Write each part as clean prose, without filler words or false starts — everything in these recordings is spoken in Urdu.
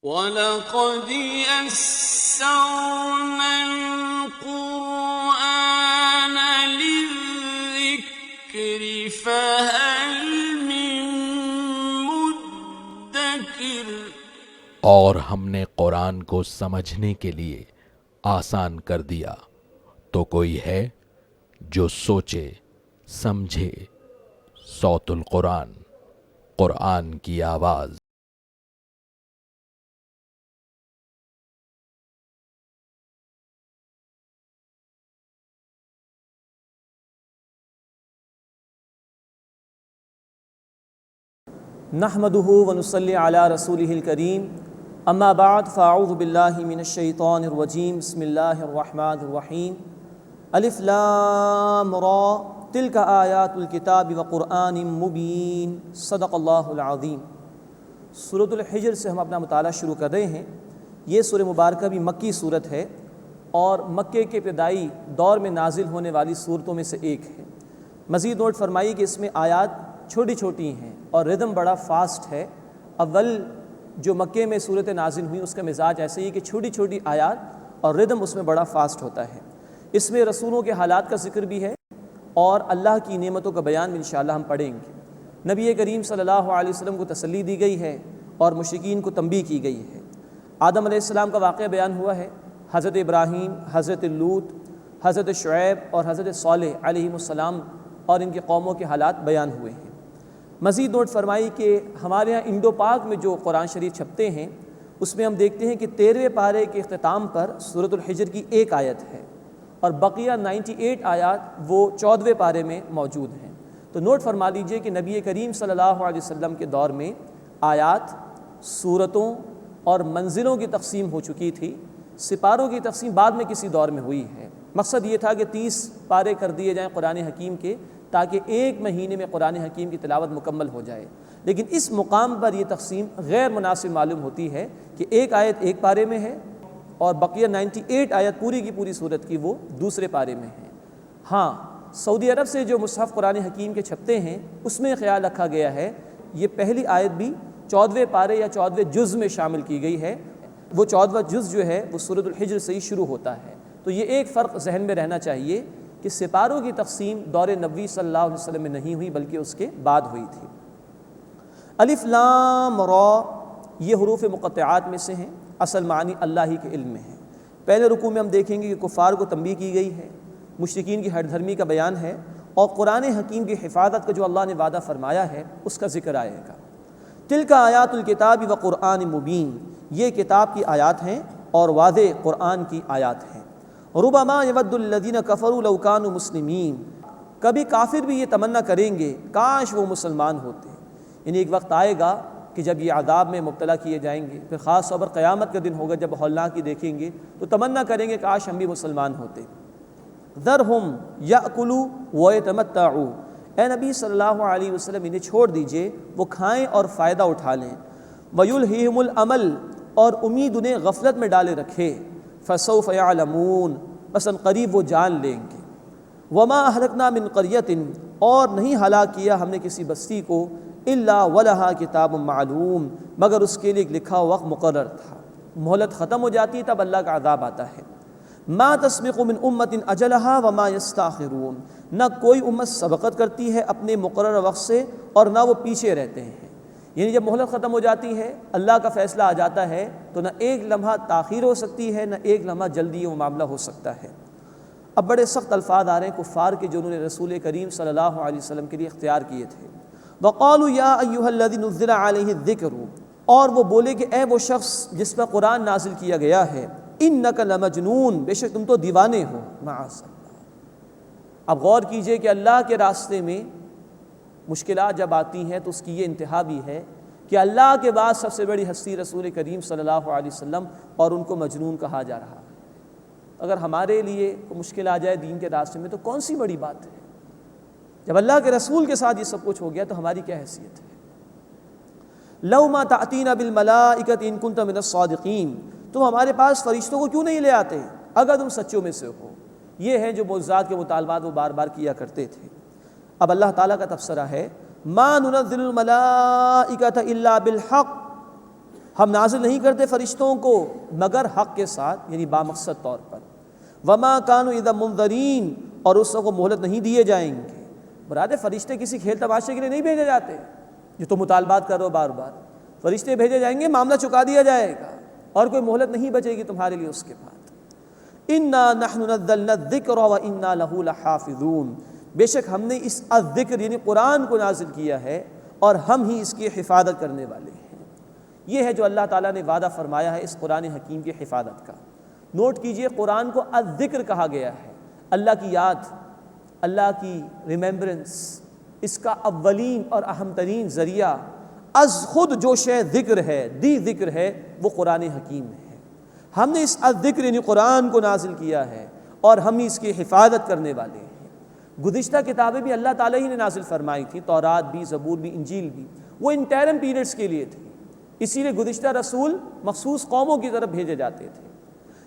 وَلَقَدْ يَسَّرْنَا الْقُرْآنَ لِلذِّكْرِ فَهَلْ مِن مُّدَّكِرٍ۔ اور ہم نے قرآن کو سمجھنے کے لیے آسان کر دیا، تو کوئی ہے جو سوچے سمجھے۔ صوت القرآن، قرآن کی آواز۔ نحمده ونصلي على رسوله الكريم اما بعد فاعوذ باللہ من الشیطان الرجیم بسم اللہ الرحمن الرحیم الف لام را تلک آیات الکتاب وقرآن مبین صدق اللہ العظیم۔ سورۃ الحجر سے ہم اپنا مطالعہ شروع کر رہے ہیں۔ یہ سورہ مبارکہ بھی مکی صورت ہے اور مکے کے ابتدائی دور میں نازل ہونے والی صورتوں میں سے ایک ہے۔ مزید نوٹ فرمائیے کہ اس میں آیات چھوٹی چھوٹی ہیں اور ردم بڑا فاسٹ ہے۔ اول جو مکے میں صورت نازل ہوئی اس کا مزاج ایسے ہی کہ چھوٹی چھوٹی آیات اور ردم اس میں بڑا فاسٹ ہوتا ہے۔ اس میں رسولوں کے حالات کا ذکر بھی ہے اور اللہ کی نعمتوں کا بیان بھی انشاءاللہ ہم پڑھیں گے۔ نبی کریم صلی اللہ علیہ وسلم کو تسلی دی گئی ہے اور مشرکین کو تنبیہ کی گئی ہے۔ آدم علیہ السلام کا واقعہ بیان ہوا ہے، حضرت ابراہیم، حضرت لوط، حضرت شعیب اور حضرت صالح علیہ السلام اور ان کی قوموں کے حالات بیان ہوئے ہیں۔ مزید نوٹ فرمائی کہ ہمارے ہاں انڈو پاک میں جو قرآن شریف چھپتے ہیں اس میں ہم دیکھتے ہیں کہ 13ویں پارے کے اختتام پر سورۃ الحجر کی ایک آیت ہے اور بقیہ 98 آیات وہ 14ویں پارے میں موجود ہیں۔ تو نوٹ فرما لیجئے کہ نبی کریم صلی اللہ علیہ وسلم کے دور میں آیات، سورتوں اور منزلوں کی تقسیم ہو چکی تھی۔ سپاروں کی تقسیم بعد میں کسی دور میں ہوئی ہے۔ مقصد یہ تھا کہ 30 پارے کر دیے جائیں قرآن حکیم کے تاکہ ایک مہینے میں قرآن حکیم کی تلاوت مکمل ہو جائے، لیکن اس مقام پر یہ تقسیم غیر مناسب معلوم ہوتی ہے کہ ایک آیت ایک پارے میں ہے اور بقیہ 98 آیت پوری کی پوری صورت کی وہ دوسرے پارے میں ہے۔ ہاں، سعودی عرب سے جو مصحف قرآن حکیم کے چھپتے ہیں اس میں خیال رکھا گیا ہے یہ پہلی آیت بھی 14ویں پارے یا 14ویں جز میں شامل کی گئی ہے۔ وہ 14واں جز جو ہے وہ سورۃ الحجر سے ہی شروع ہوتا ہے۔ تو یہ ایک فرق ذہن میں رہنا چاہیے کہ سپاروں کی تقسیم دور نبوی صلی اللہ علیہ وسلم میں نہیں ہوئی بلکہ اس کے بعد ہوئی تھی۔ الف لام را یہ حروف مقطعات میں سے ہیں، اصل معنی اللہ ہی کے علم میں ہے۔ پہلے رکوع میں ہم دیکھیں گے کہ کفار کو تنبیہ کی گئی ہے، مشرکین کی ہٹ دھرمی کا بیان ہے اور قرآن حکیم کی حفاظت کا جو اللہ نے وعدہ فرمایا ہے اس کا ذکر آئے گا۔ تلک آیات الکتاب و قرآن مبین، یہ کتاب کی آیات ہیں اور واضح قرآن کی آیات ہیں۔ ربما یود الذین کفروا لو کانوا مسلمین، کبھی کافر بھی یہ تمنا کریں گے کاش وہ مسلمان ہوتے۔ یعنی ایک وقت آئے گا کہ جب یہ عذاب میں مبتلا کیے جائیں گے، پھر خاص طور پر قیامت کا دن ہوگا جب ہولناکی دیکھیں گے تو تمنا کریں گے کاش ہم بھی مسلمان ہوتے۔ ذرہم یأکلوا ویتمتعوا، اے نبی صلی اللہ علیہ وسلم انہیں چھوڑ دیجئے، وہ کھائیں اور فائدہ اٹھا لیں۔ ویلہہم الامل، اور امید انہیں غفلت میں ڈالے رکھے۔ فسوف یعلمون، بس قریب وہ جان لیں گے۔ وما اہلکنا من قریۃ، اور نہیں ہلاک کیا ہم نے کسی بستی کو، الا ولہا کتاب معلوم، مگر اس کے لیے ایک لکھا وقت مقرر تھا۔ مہلت ختم ہو جاتی تب اللہ کا عذاب آتا ہے۔ ما تسبق من امت اجلہا وما یستاخرون، نہ کوئی امت سبقت کرتی ہے اپنے مقرر وقت سے اور نہ وہ پیچھے رہتے ہیں۔ یعنی جب مہلت ختم ہو جاتی ہے، اللہ کا فیصلہ آ جاتا ہے تو نہ ایک لمحہ تاخیر ہو سکتی ہے نہ ایک لمحہ جلدی وہ معاملہ ہو سکتا ہے۔ اب بڑے سخت الفاظ آ رہے ہیں کفار کے جو انہوں نے رسول کریم صلی اللہ علیہ وسلم کے لیے اختیار کیے تھے۔ وقالوا یا ایھا الذی نزل علیہ الذکر، اور وہ بولے کہ اے وہ شخص جس پر قرآن نازل کیا گیا ہے، انک لمجنون، بے شک تم تو دیوانے ہو۔ معاذ اللہ۔ اب غور کیجئے کہ اللہ کے راستے میں مشکلات جب آتی ہیں تو اس کی یہ انتہا بھی ہے کہ اللہ کے بعد سب سے بڑی ہستی رسول کریم صلی اللہ علیہ وسلم اور ان کو مجنون کہا جا رہا ہے۔ اگر ہمارے لیے مشکل آ جائے دین کے راستے میں تو کون سی بڑی بات ہے؟ جب اللہ کے رسول کے ساتھ یہ سب کچھ ہو گیا تو ہماری کیا حیثیت ہے؟ لو ما تأتینا بالملائکۃ ان کنت من الصادقین، تم ہمارے پاس فرشتوں کو کیوں نہیں لے آتے اگر تم سچوں میں سے ہو؟ یہ ہیں جو معجزات کے مطالبات وہ بار بار کیا کرتے تھے۔ اب اللہ تعالیٰ کا تبصرہ ہے، ما ننزل الملائکۃ الا بالحق، ہم نازل نہیں کرتے فرشتوں کو مگر حق کے ساتھ، یعنی بامقصد طور پر۔ وما كانوا اذا منذرین، اور اس کو مہلت نہیں دیے جائیں گے۔ مراد ہے فرشتے کسی کھیل تماشے کے لیے نہیں بھیجے جاتے جو تم مطالبات کرو بار بار۔ فرشتے بھیجے جائیں گے، معاملہ چکا دیا جائے گا اور کوئی مہلت نہیں بچے گی تمہارے لیے اس کے بعد۔ انا نحن نزلنا الذکر وانا له لحافظون، بے شک ہم نے اس الذکر یعنی قرآن کو نازل کیا ہے اور ہم ہی اس کی حفاظت کرنے والے ہیں۔ یہ ہے جو اللہ تعالیٰ نے وعدہ فرمایا ہے اس قرآن حکیم کی حفاظت کا۔ نوٹ کیجئے قرآن کو الذکر کہا گیا ہے، اللہ کی یاد، اللہ کی ریمیمبرنس، اس کا اولین اور اہم ترین ذریعہ از خود جو شے ذکر ہے، دی ذکر ہے، وہ قرآن حکیم ہے۔ ہم نے اس الذکر یعنی قرآن کو نازل کیا ہے اور ہم ہی اس کی حفاظت کرنے والے ہیں۔ گزشتہ کتابیں بھی اللہ تعالیٰ ہی نے نازل فرمائی تھی، تورات بھی، زبور بھی، انجیل بھی، وہ انٹرم پیریڈز کے لیے تھی، اسی لیے گزشتہ رسول مخصوص قوموں کی طرف بھیجے جاتے تھے۔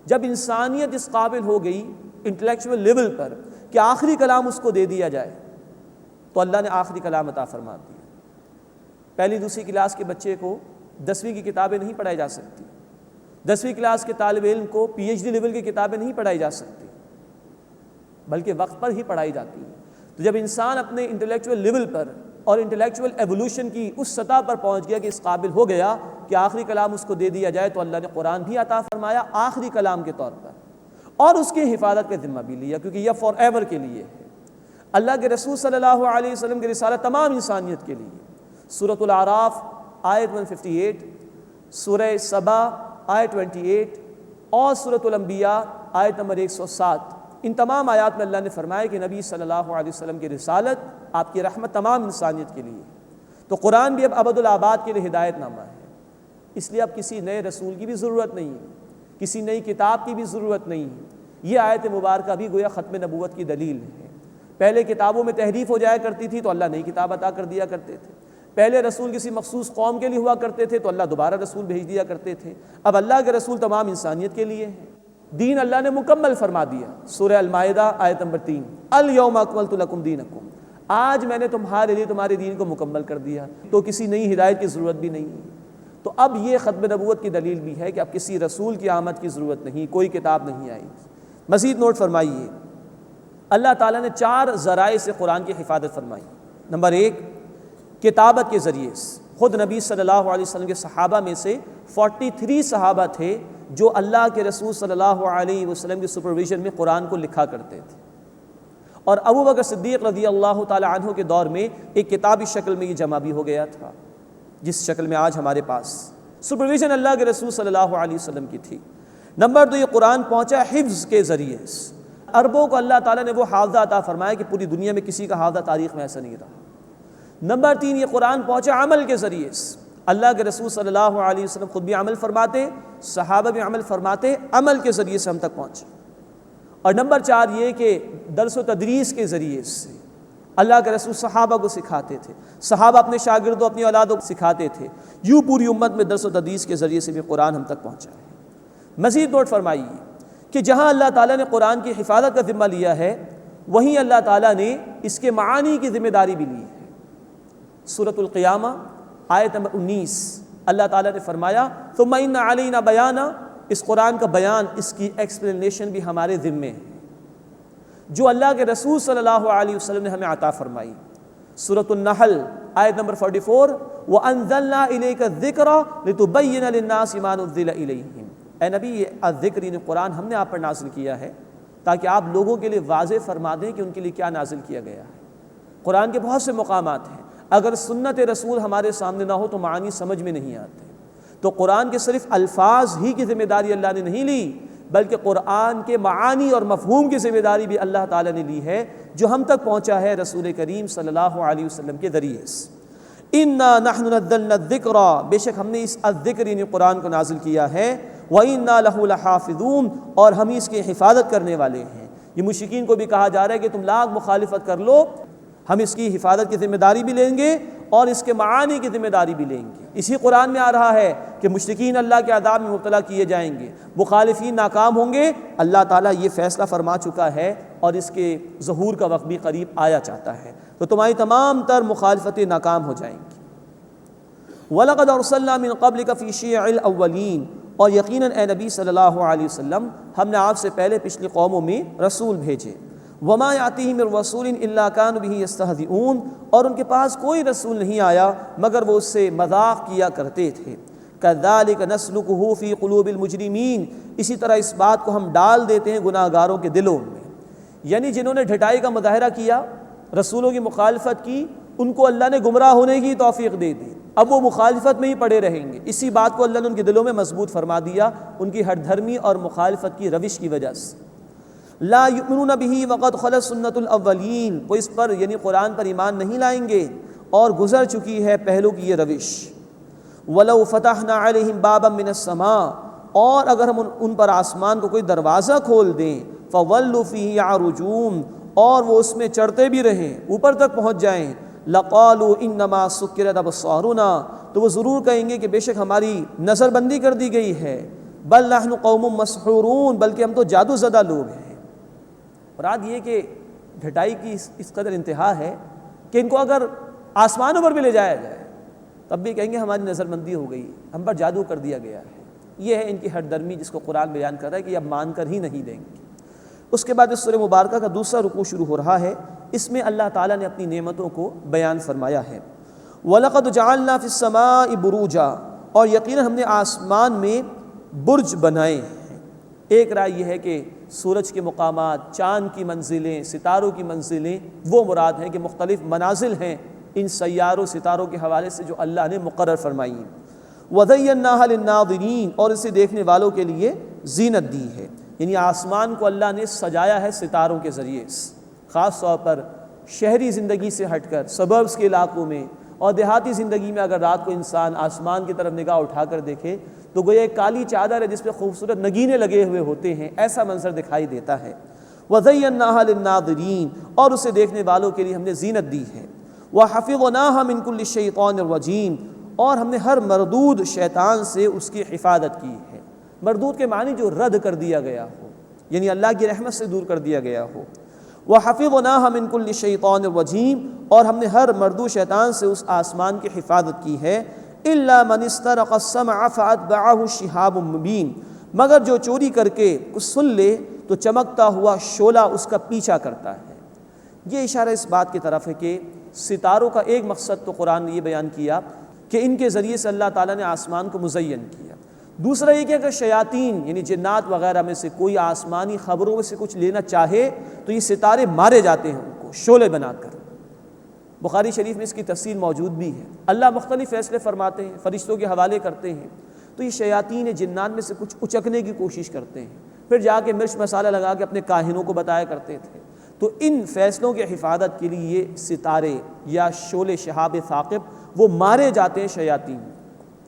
جب انسانیت اس قابل ہو گئی انٹلیکچول لیول پر کہ آخری کلام اس کو دے دیا جائے تو اللہ نے آخری کلام عطا فرما دیا۔ پہلی دوسری کلاس کے بچے کو 10ویں کی کتابیں نہیں پڑھائی جا سکتی، 10ویں کلاس کے طالب علم کو PhD لیول کی کتابیں نہیں پڑھائی جا سکتی، بلکہ وقت پر ہی پڑھائی جاتی ہیں۔ تو جب انسان اپنے انٹلیکچول لیول پر اور انٹلیکچول ایوولوشن کی اس سطح پر پہنچ گیا کہ اس قابل ہو گیا کہ آخری کلام اس کو دے دیا جائے تو اللہ نے قرآن بھی عطا فرمایا آخری کلام کے طور پر، اور اس کی حفاظت کا ذمہ بھی لیا، کیونکہ یہ فار ایور کے لیے ہے۔ اللہ کے رسول صلی اللہ علیہ وسلم کی رسالت تمام انسانیت کے لیے۔ سورۃ الاعراف آیت 158، سورہ سبا آیت 28 اور سورۃ الانبیاء آیت نمبر 107، ان تمام آیات میں اللہ نے فرمایا کہ نبی صلی اللہ علیہ وسلم کی رسالت آپ کی رحمت تمام انسانیت کے لیے۔ تو قرآن بھی اب ابد الآباد کے لیے ہدایت نامہ ہے، اس لیے اب کسی نئے رسول کی بھی ضرورت نہیں ہے، کسی نئی کتاب کی بھی ضرورت نہیں ہے۔ یہ آیت مبارکہ بھی گویا ختم نبوت کی دلیل ہے۔ پہلے کتابوں میں تحریف ہو جایا کرتی تھی تو اللہ نئی کتاب عطا کر دیا کرتے تھے، پہلے رسول کسی مخصوص قوم کے لیے ہوا کرتے تھے تو اللہ دوبارہ رسول بھیج دیا کرتے تھے، اب اللہ کے رسول تمام انسانیت کے لیے ہیں۔ دین اللہ نے مکمل فرما دیا۔ سورہ المائدہ آیت نمبر 3، الیوم اکملت لکم دینکم، آج میں نے تمہارے لیے تمہارے دین کو مکمل کر دیا، تو کسی نئی ہدایت کی ضرورت بھی نہیں ہے۔ تو اب یہ ختم نبوت کی دلیل بھی ہے کہ اب کسی رسول کی آمد کی ضرورت نہیں، کوئی کتاب نہیں آئی۔ مزید نوٹ فرمائیے، اللہ تعالیٰ نے 4 ذرائع سے قرآن کی حفاظت فرمائی۔ نمبر 1، کتابت کے ذریعے سے۔ خود نبی صلی اللہ علیہ وسلم کے صحابہ میں سے 43 صحابہ تھے جو اللہ کے رسول صلی اللہ علیہ وسلم کی سپرویژن میں قرآن کو لکھا کرتے تھے، اور ابو بکر صدیق رضی اللہ تعالی عنہ کے دور میں ایک کتابی شکل میں یہ جمع بھی ہو گیا تھا، جس شکل میں آج ہمارے پاس سپرویژن اللہ کے رسول صلی اللہ علیہ وسلم کی تھی۔ نمبر 2، یہ قرآن پہنچا حفظ کے ذریعے سے۔ عربوں کو اللہ تعالیٰ نے وہ حافظہ عطا فرمایا کہ پوری دنیا میں کسی کا حافظہ تاریخ میں ایسا نہیں رہا۔ نمبر 3، یہ قرآن پہنچا عمل کے ذریعے سے۔ اللہ کے رسول صلی اللہ علیہ وسلم خود بھی عمل فرماتے، صحابہ بھی عمل فرماتے، عمل کے ذریعے سے ہم تک پہنچا۔ اور نمبر 4 یہ کہ درس و تدریس کے ذریعے سے اللہ کے رسول صحابہ کو سکھاتے تھے، صحابہ اپنے شاگردوں اپنی اولادوں کو سکھاتے تھے، یوں پوری امت میں درس و تدریس کے ذریعے سے بھی قرآن ہم تک پہنچا ہے۔ مزید نوٹ فرمائیے کہ جہاں اللہ تعالیٰ نے قرآن کی حفاظت کا ذمہ لیا ہے، وہیں اللہ تعالیٰ نے اس کے معانی کی ذمہ داری بھی لی ہے۔ سورۃ القیامہ آیت نمبر 19، اللہ تعالیٰ نے فرمایا ثم ان علینا بیانا، اس قرآن کا بیان، اس کی ایکسپلینیشن بھی ہمارے ذمے ہے جو اللہ کے رسول صلی اللہ علیہ وسلم نے ہمیں عطا فرمائی۔ سورۃ النحل آیت نمبر 44، وَأَنزَلْنَا إِلَيْكَ الذِّكْرَ لِتُبَيِّنَ لِلنَّاسِ مَا نُزِّلَ إِلَيْهِمْ، اے نبی یہ الذکر یعنی قرآن ہم نے آپ پر نازل کیا ہے تاکہ آپ لوگوں کے لیے واضح فرما دیں کہ ان کے لیے کیا نازل کیا گیا ہے۔ قرآن کے بہت سے مقامات ہیں، اگر سنت رسول ہمارے سامنے نہ ہو تو معانی سمجھ میں نہیں آتے۔ تو قرآن کے صرف الفاظ ہی کی ذمہ داری اللہ نے نہیں لی، بلکہ قرآن کے معانی اور مفہوم کی ذمہ داری بھی اللہ تعالیٰ نے لی ہے جو ہم تک پہنچا ہے رسول کریم صلی اللہ علیہ وسلم کے ذریعے سے۔ اِنَّا نَحْنُ نَزَّلْنَا الذِّكْرَ، بے شک ہم نے اس الذکر یعنی قرآن کو نازل کیا ہے، وَإِنَّا لَهُ لَحَافِظُونَ، اور ہم اس کی حفاظت کرنے والے ہیں۔ یہ مشرکین کو بھی کہا جا رہا ہے کہ تم لاکھ مخالفت کر لو، ہم اس کی حفاظت کی ذمہ داری بھی لیں گے اور اس کے معانی کی ذمہ داری بھی لیں گے۔ اسی قرآن میں آ رہا ہے کہ مشرکین اللہ کے عذاب میں مبتلا کیے جائیں گے، مخالفین ناکام ہوں گے۔ اللہ تعالیٰ یہ فیصلہ فرما چکا ہے اور اس کے ظہور کا وقت بھی قریب آیا چاہتا ہے، تو تمہاری تمام تر مخالفتیں ناکام ہو جائیں گی۔ وَلَقَدْ أَرْسَلْنَا مِن قَبْلِكَ فِي شِيَعِ الْأَوَّلِينَ، اور یقیناً اے نبی صلی اللہ علیہ وسلم ہم نے آپ سے پہلے پچھلی قوموں میں رسول بھیجے۔ وَمَا يَأْتِيهِم مِّن رَّسُولٍ إِلَّا كَانُوا بِهِ يَسْتَهْزِئُونَ، اور ان کے پاس کوئی رسول نہیں آیا مگر وہ اس سے مذاق کیا کرتے تھے۔ كَذَلِكَ نَسْلُكُهُ فِي قُلُوبِ الْمُجْرِمِينَ، اسی طرح اس بات کو ہم ڈال دیتے ہیں گناہ گاروں کے دلوں میں۔ یعنی جنہوں نے ڈھٹائی کا مظاہرہ کیا، رسولوں کی مخالفت کی، ان کو اللہ نے گمراہ ہونے کی توفیق دے دی، اب وہ مخالفت میں ہی پڑے رہیں گے۔ اسی بات کو اللہ نے ان کے دلوں میں مضبوط فرما دیا ان کی ہٹ دھرمی اور مخالفت کی روش کی وجہ سے۔ لا یؤمنون بہ وقد خلت سنت الاولین، وہ اس پر یعنی قرآن پر ایمان نہیں لائیں گے اور گزر چکی ہے پہلو کی یہ روش۔ ولو فتحنا علیہم بابا من السماء، اور اگر ہم ان پر آسمان کو کوئی دروازہ کھول دیں، فولوا فیہ یعرجون، اور وہ اس میں چڑھتے بھی رہیں، اوپر تک پہنچ جائیں، لقالوا انما سکرت ابصارنا، تو وہ ضرور کہیں گے کہ بے شک ہماری نظر بندی کر دی گئی ہے، بل نحن قوم مسحورون، بلکہ ہم تو جادو زدہ لوگ ہیں۔ مراد یہ کہ ڈھٹائی کی اس قدر انتہا ہے کہ ان کو اگر آسمانوں پر بھی لے جایا جائے تب بھی کہیں گے ہماری نظر بندی ہو گئی، ہم پر جادو کر دیا گیا ہے۔ یہ ہے ان کی ہٹ درمی جس کو قرآن بیان کر رہا ہے کہ اب مان کر ہی نہیں دیں گے۔ اس کے بعد اس سورہ مبارکہ کا دوسرا رکوع شروع ہو رہا ہے، اس میں اللہ تعالیٰ نے اپنی نعمتوں کو بیان فرمایا ہے۔ وَلَقَدْ جَعَلْنَا فِي السَّمَاءِ بُرُوجًا، اور یقیناً ہم نے آسمان میں برج بنائے ہیں۔ ایک رائے یہ ہے کہ سورج کے مقامات، چاند کی منزلیں، ستاروں کی منزلیں وہ مراد ہیں کہ مختلف منازل ہیں ان سیاروں ستاروں کے حوالے سے جو اللہ نے مقرر فرمائی ہیں۔ وَزَيَّنَّاهَا لِلنَّاظِرِينَ، اور اسے دیکھنے والوں کے لیے زینت دی ہے، یعنی آسمان کو اللہ نے سجایا ہے ستاروں کے ذریعے سے، خاص طور پر شہری زندگی سے ہٹ کر سبربس کے علاقوں میں اور دیہاتی زندگی میں اگر رات کو انسان آسمان کی طرف نگاہ اٹھا کر دیکھے تو گویا ایک کالی چادر ہے جس پہ خوبصورت نگینے لگے ہوئے ہوتے ہیں، ایسا منظر دکھائی دیتا ہے۔ وَزَيَّنَّاهَا لِلنَّاظِرِينَ، اور اسے دیکھنے والوں کے لیے ہم نے زینت دی ہے۔ وَحَفِظْنَاهَا مِن كُلِّ شَيْطَانٍ رَجِيمٍ، اور ہم نے ہر مردود شیطان سے اس کی حفاظت کی ہے۔ مردود کے معنی جو رد کر دیا گیا ہو، یعنی اللہ کی رحمت سے دور کر دیا گیا ہو۔ وَحَفِظْنَاهَا مِن كُلِّ شَيْطَانٍ رَجِيمٍ، اور ہم نے ہر مردود شیطان سے اس آسمان کی حفاظت کی ہے۔ إِلَّا مَنِ اسْتَرَقَ السَّمْعَ فَأَتْبَعَهُ شِهَابٌ مُّبِينٌ، مگر جو چوری کر کے کچھ سن لے تو چمکتا ہوا شعلہ اس کا پیچھا کرتا ہے۔ یہ اشارہ اس بات کی طرف ہے کہ ستاروں کا ایک مقصد تو قرآن نے یہ بیان کیا کہ ان کے ذریعے سے اللہ تعالیٰ نے آسمان کو مزین کیا۔ دوسرا یہ کہ اگر شیاطین یعنی جنات وغیرہ میں سے کوئی آسمانی خبروں میں سے کچھ لینا چاہے تو یہ ستارے مارے جاتے ہیں ان کو شعلے بنا کر۔ بخاری شریف میں اس کی تفصیل موجود بھی ہے۔ اللہ مختلف فیصلے فرماتے ہیں، فرشتوں کے حوالے کرتے ہیں، تو یہ شیاطین جنات میں سے کچھ اچکنے کی کوشش کرتے ہیں، پھر جا کے مرچ مسالہ لگا کے اپنے کاہنوں کو بتایا کرتے تھے۔ تو ان فیصلوں کی حفاظت کے لیے یہ ستارے یا شعلے شہاب ثاقب وہ مارے جاتے ہیں شیاطین۔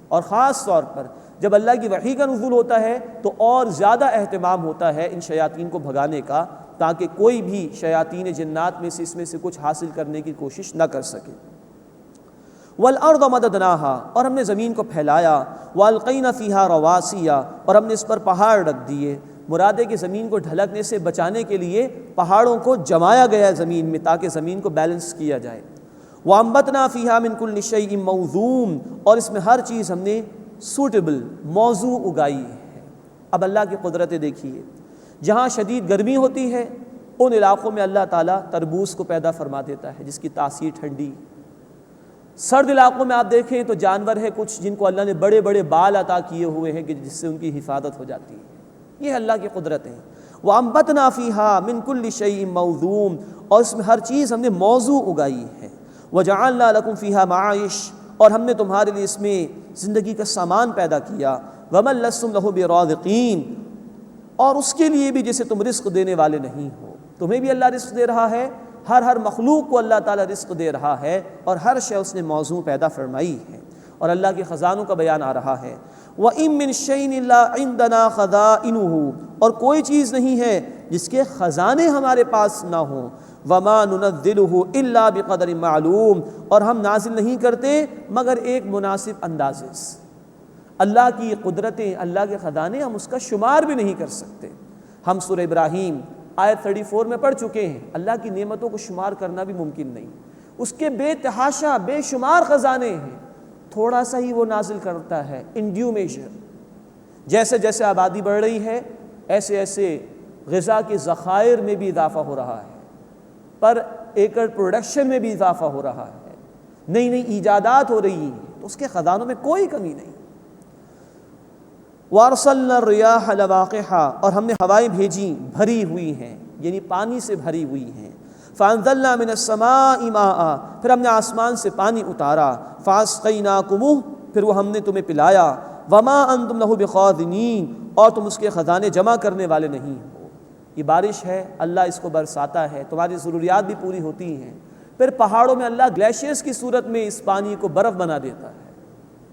اور خاص طور پر جب اللہ کی وحی کا نزول ہوتا ہے تو اور زیادہ اہتمام ہوتا ہے ان شیاطین کو بھگانے کا، تاکہ کوئی بھی شیاطین جنات میں سے اس میں سے کچھ حاصل کرنے کی کوشش نہ کر سکے۔ وَالْأَرْضَ مَدَدْنَاهَا، اور ہم نے زمین کو پھیلایا، وَأَلْقَيْنَا فِيهَا رَوَاسِيَ، اور ہم نے اس پر پہاڑ رکھ دیے۔ مراد ہے کہ زمین کو ڈھلکنے سے بچانے کے لیے پہاڑوں کو جمایا گیا ہے زمین میں تاکہ زمین کو بیلنس کیا جائے۔ وَأَنبَتْنَا فِيهَا مِن كُلِّ شَيْءٍ مَّوْزُونٍ، اور اس میں ہر چیز ہم نے سوٹیبل موضوع اگائی ہے۔ اب اللہ کی قدرتیں دیکھیے، جہاں شدید گرمی ہوتی ہے ان علاقوں میں اللہ تعالیٰ تربوز کو پیدا فرما دیتا ہے جس کی تاثیر ٹھنڈی۔ سرد علاقوں میں آپ دیکھیں تو جانور ہے کچھ جن کو اللہ نے بڑے بڑے بال عطا کیے ہوئے ہیں کہ جس سے ان کی حفاظت ہو جاتی ہے۔ یہ اللہ کی قدرتیں ہیں۔ وَأَنبَتْنَا فِيهَا مِن كُلِّ شَيْءٍ مَّوْزُونٍ، اور اس میں ہر چیز ہم نے موضوع اگائی ہے۔ وَجَعَلْنَا لَكُمْ فِيهَا مَعَائِشَ، اور ہم نے تمہارے لیے اس میں زندگی کا سامان پیدا کیا۔ وَمَن لَّسْتُمْ لَهُ بِرَازِقِينَ، اور اس کے لیے بھی جسے تم رزق دینے والے نہیں ہو، تمہیں بھی اللہ رزق دے رہا ہے، ہر مخلوق کو اللہ تعالیٰ رزق دے رہا ہے، اور ہر شے اس نے موضوع پیدا فرمائی ہے، اور اللہ کے خزانوں کا بیان آ رہا ہے۔ وَإِن مِّن شَيْءٍ إِلَّا عِندَنَا خَزَائِنُهُ، اور کوئی چیز نہیں ہے جس کے خزانے ہمارے پاس نہ ہوں۔ وَمَا نُنَزِّلُهُ إِلَّا بِقَدْرٍ مَّعْلُومٍ، اور ہم نازل نہیں کرتے مگر ایک مناسب اندازے سے۔ اللہ کی قدرتیں، اللہ کے خزانے ہم اس کا شمار بھی نہیں کر سکتے۔ ہم سورہ ابراہیم آیت 34 میں پڑھ چکے ہیں، اللہ کی نعمتوں کو شمار کرنا بھی ممکن نہیں، اس کے بے تحاشا بے شمار خزانے ہیں، تھوڑا سا ہی وہ نازل کرتا ہے ان ڈیو میجر. جیسے جیسے آبادی بڑھ رہی ہے ایسے ایسے غذا کے ذخائر میں بھی اضافہ ہو رہا ہے، پر ایکڑ پروڈکشن میں بھی اضافہ ہو رہا ہے، نئی نئی ایجادات ہو رہی ہیں، تو اس کے خزانوں میں کوئی کمی نہیں. وَأَرْسَلْنَا الرِّيَاحَ لَوَاقِحَ، اور ہم نے ہوائیں بھیجی بھری ہوئی ہیں، یعنی پانی سے بھری ہوئی ہیں. فَأَنزَلْنَا مِنَ السَّمَاءِ مَاءً، پھر ہم نے آسمان سے پانی اتارا. فَأَسْقَيْنَاكُمُوهُ، پھر وہ ہم نے تمہیں پلایا. وَمَا أَنْتُمْ لَهُ بِخَازِنِينَ، اور تم اس کے خزانے جمع کرنے والے نہیں ہو. یہ بارش ہے، اللہ اس کو برساتا ہے، تمہاری ضروریات بھی پوری ہوتی ہیں. پھر پہاڑوں میں اللہ گلیشیئرز کی صورت میں اس پانی کو برف بنا دیتا ہے.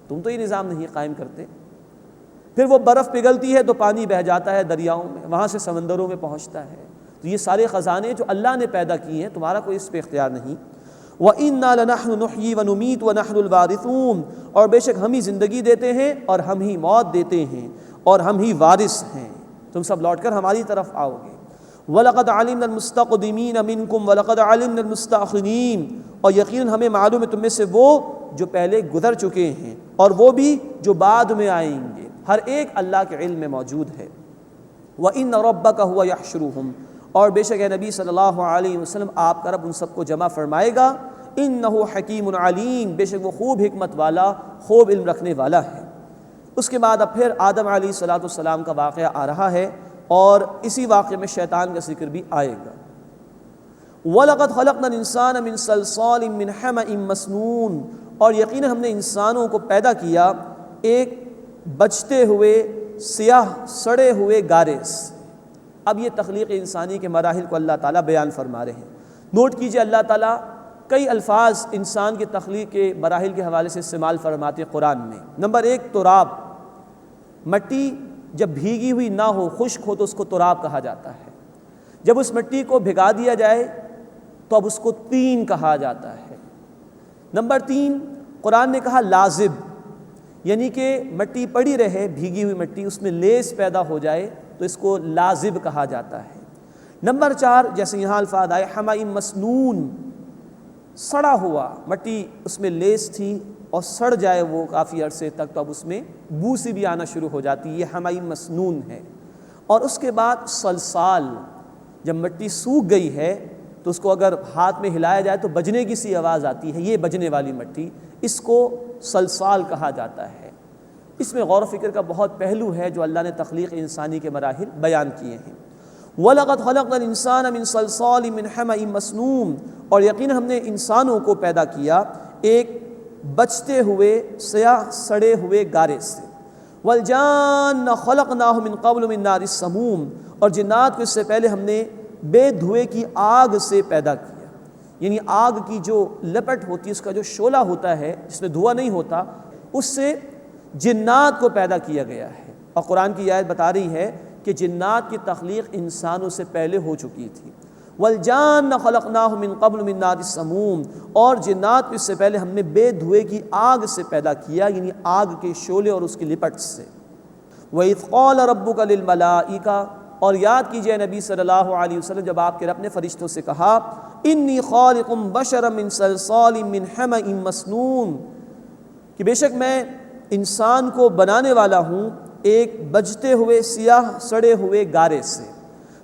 تم تو یہ نظام نہیں قائم کرتے. پھر وہ برف پگھلتی ہے تو پانی بہہ جاتا ہے دریاؤں میں، وہاں سے سمندروں میں پہنچتا ہے. تو یہ سارے خزانے جو اللہ نے پیدا کیے ہیں، تمہارا کوئی اس پہ اختیار نہیں. وَإِنَّا لَنَحْنُ نُحْيِي وَنُمِيتُ وَنَحْنُ الْوَارِثُونَ، اور بے شک ہم ہی زندگی دیتے ہیں اور ہم ہی موت دیتے ہیں اور ہم ہی وارث ہیں، تم سب لوٹ کر ہماری طرف آؤ گے. وَلَقَدْ عَلِمْنَا الْمُسْتَقْدِمِينَ مِنْكُمْ وَلَقَدْ عَلِمْنَا الْمُسْتَأْخِرِينَ، اور یقیناً ہمیں معلوم ہے تم میں سے وہ جو پہلے گزر چکے ہیں اور وہ بھی جو بعد میں آئیں گے. ہر ایک اللہ کے علم میں موجود ہے. وَإِنَّ رَبَّكَ هُوَ يَحْشُرُهُمْ، اور بے شک اے نبی صلی اللہ علیہ وسلم آپ کا رب ان سب کو جمع فرمائے گا. إِنَّهُ حَكِيمٌ عَلِيمٌ، بے شک وہ خوب حکمت والا، خوب علم رکھنے والا ہے. اس کے بعد اب پھر آدم علیہ السلام کا واقعہ آ رہا ہے، اور اسی واقعے میں شیطان کا ذکر بھی آئے گا. وَلَقَدْ خَلَقْنَا الْإِنسَانَ مِنْ صَلْصَالٍ مِّنْ حَمَإٍ مَّسْنُونٍ، اور یقیناً ہم نے انسانوں کو پیدا کیا ایک بجتے ہوئے سیاہ سڑے ہوئے گارے سے. اب یہ تخلیق انسانی کے مراحل کو اللہ تعالیٰ بیان فرما رہے ہیں. نوٹ کیجئے، اللہ تعالیٰ کئی الفاظ انسان کی تخلیق کے مراحل کے حوالے سے استعمال فرماتے ہیں قرآن میں. نمبر 1 تراب، مٹی جب بھیگی ہوئی نہ ہو، خشک ہو تو اس کو تراب کہا جاتا ہے. جب اس مٹی کو بھگا دیا جائے تو اب اس کو طین کہا جاتا ہے. نمبر 3 قرآن نے کہا لازب، یعنی کہ مٹی پڑی رہے، بھیگی ہوئی مٹی، اس میں لیس پیدا ہو جائے تو اس کو لازب کہا جاتا ہے. نمبر 4 جیسے یہاں الفاظ آئے حمائم مسنون، سڑا ہوا مٹی، اس میں لیس تھی اور سڑ جائے وہ کافی عرصے تک تو اب اس میں بو سی بھی آنا شروع ہو جاتی ہے، یہ حمائم مسنون ہے. اور اس کے بعد سلسال، جب مٹی سوکھ گئی ہے تو اس کو اگر ہاتھ میں ہلایا جائے تو بجنے کی سی آواز آتی ہے، یہ بجنے والی مٹی، اس کو سلسال کہا جاتا ہے. اس میں غور و فکر کا بہت پہلو ہے جو اللہ نے تخلیق انسانی کے مراحل بیان کیے ہیں. وَلَقَدْ خَلَقْنَا الْإِنسَانَ مِنْ صَلْصَالٍ مِّنْ حَمَإٍ مَّسْنُونٍ، اور یقیناً ہم نے انسانوں کو پیدا کیا ایک بچتے ہوئے سیاہ سڑے ہوئے گارے سے. وَالْجَانَّ خَلَقْنَاهُ مِنْ قَبْلُ مِنْ نَارِ السَّمُومِ، اور جنات کو اس سے پہلے ہم نے بے دھوئے کی آگ سے پیدا کیا. یعنی آگ کی جو لپٹ ہوتی ہے، اس کا جو شعلہ ہوتا ہے جس میں دھواں نہیں ہوتا، اس سے جنات کو پیدا کیا گیا ہے. اور قرآن کی آیت بتا رہی ہے کہ جنات کی تخلیق انسانوں سے پہلے ہو چکی تھی. وَالْجَانَّ خَلَقْنَاهُ مِنْ قَبْلُ مِنْ نَارِ السَّمُومِ، اور جنات کو اس سے پہلے ہم نے بے دھوئے کی آگ سے پیدا کیا، یعنی آگ کے شعلے اور اس کی لپٹ سے. وَإِذْ قَالَ رَبُّكَ لِلْمَلَائِكَةِ، اور یاد کیجئے نبی صلی اللہ علیہ وسلم جب آپ کے رب نے فرشتوں سے کہا انی خالق بشرا من صلصال من حمأ مسنون، کہ بے شک میں انسان کو بنانے والا ہوں ایک بجتے ہوئے سیاہ سڑے ہوئے گارے سے.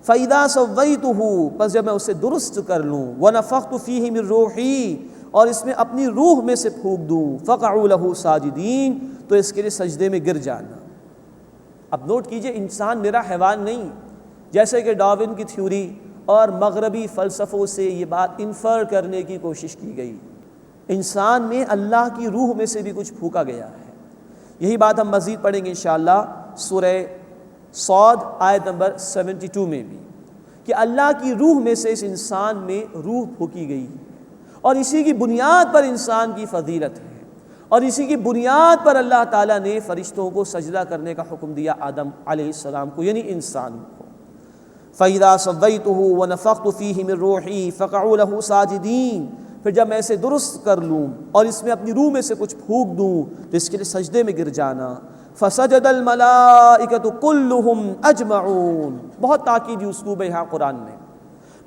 فَإِذَا سَوَّيْتُهُ، پس جب میں اسے درست کر لوں، وَنَفَخْتُ فِيهِ مِن رُوحِي، اور اس میں اپنی روح میں سے پھونک دوں، فَقَعُوا لَهُ سَاجِدِينَ، تو اس کے لیے سجدے میں گر جانا. اب نوٹ کیجئے، انسان میرا حیوان نہیں، جیسے کہ ڈارون کی تھیوری اور مغربی فلسفوں سے یہ بات انفر کرنے کی کوشش کی گئی. انسان میں اللہ کی روح میں سے بھی کچھ پھونکا گیا ہے. یہی بات ہم مزید پڑھیں گے انشاءاللہ سورہ صاد آیت نمبر 72 میں بھی، کہ اللہ کی روح میں سے اس انسان میں روح پھونکی گئی ہے، اور اسی کی بنیاد پر انسان کی فضیلت ہے، اور اسی کی بنیاد پر اللہ تعالیٰ نے فرشتوں کو سجدہ کرنے کا حکم دیا آدم علیہ السلام کو، یعنی انسان کو. فَإِذَا سَوَّيْتُهُ وَنَفَخْتُ فِيهِ مِن رُوحِي فَقَعُوا لَهُ سَاجِدِينَ، پھر جب میں اسے درست کر لوں اور اس میں اپنی روح میں سے کچھ پھونک دوں تو اس کے لیے سجدے میں گر جانا. فَسَجَدَ الْمَلَائِكَةُ كُلُّهُمْ أَجْمَعُونَ، بہت تاکیدی اسلوب ہے یہاں قرآن میں.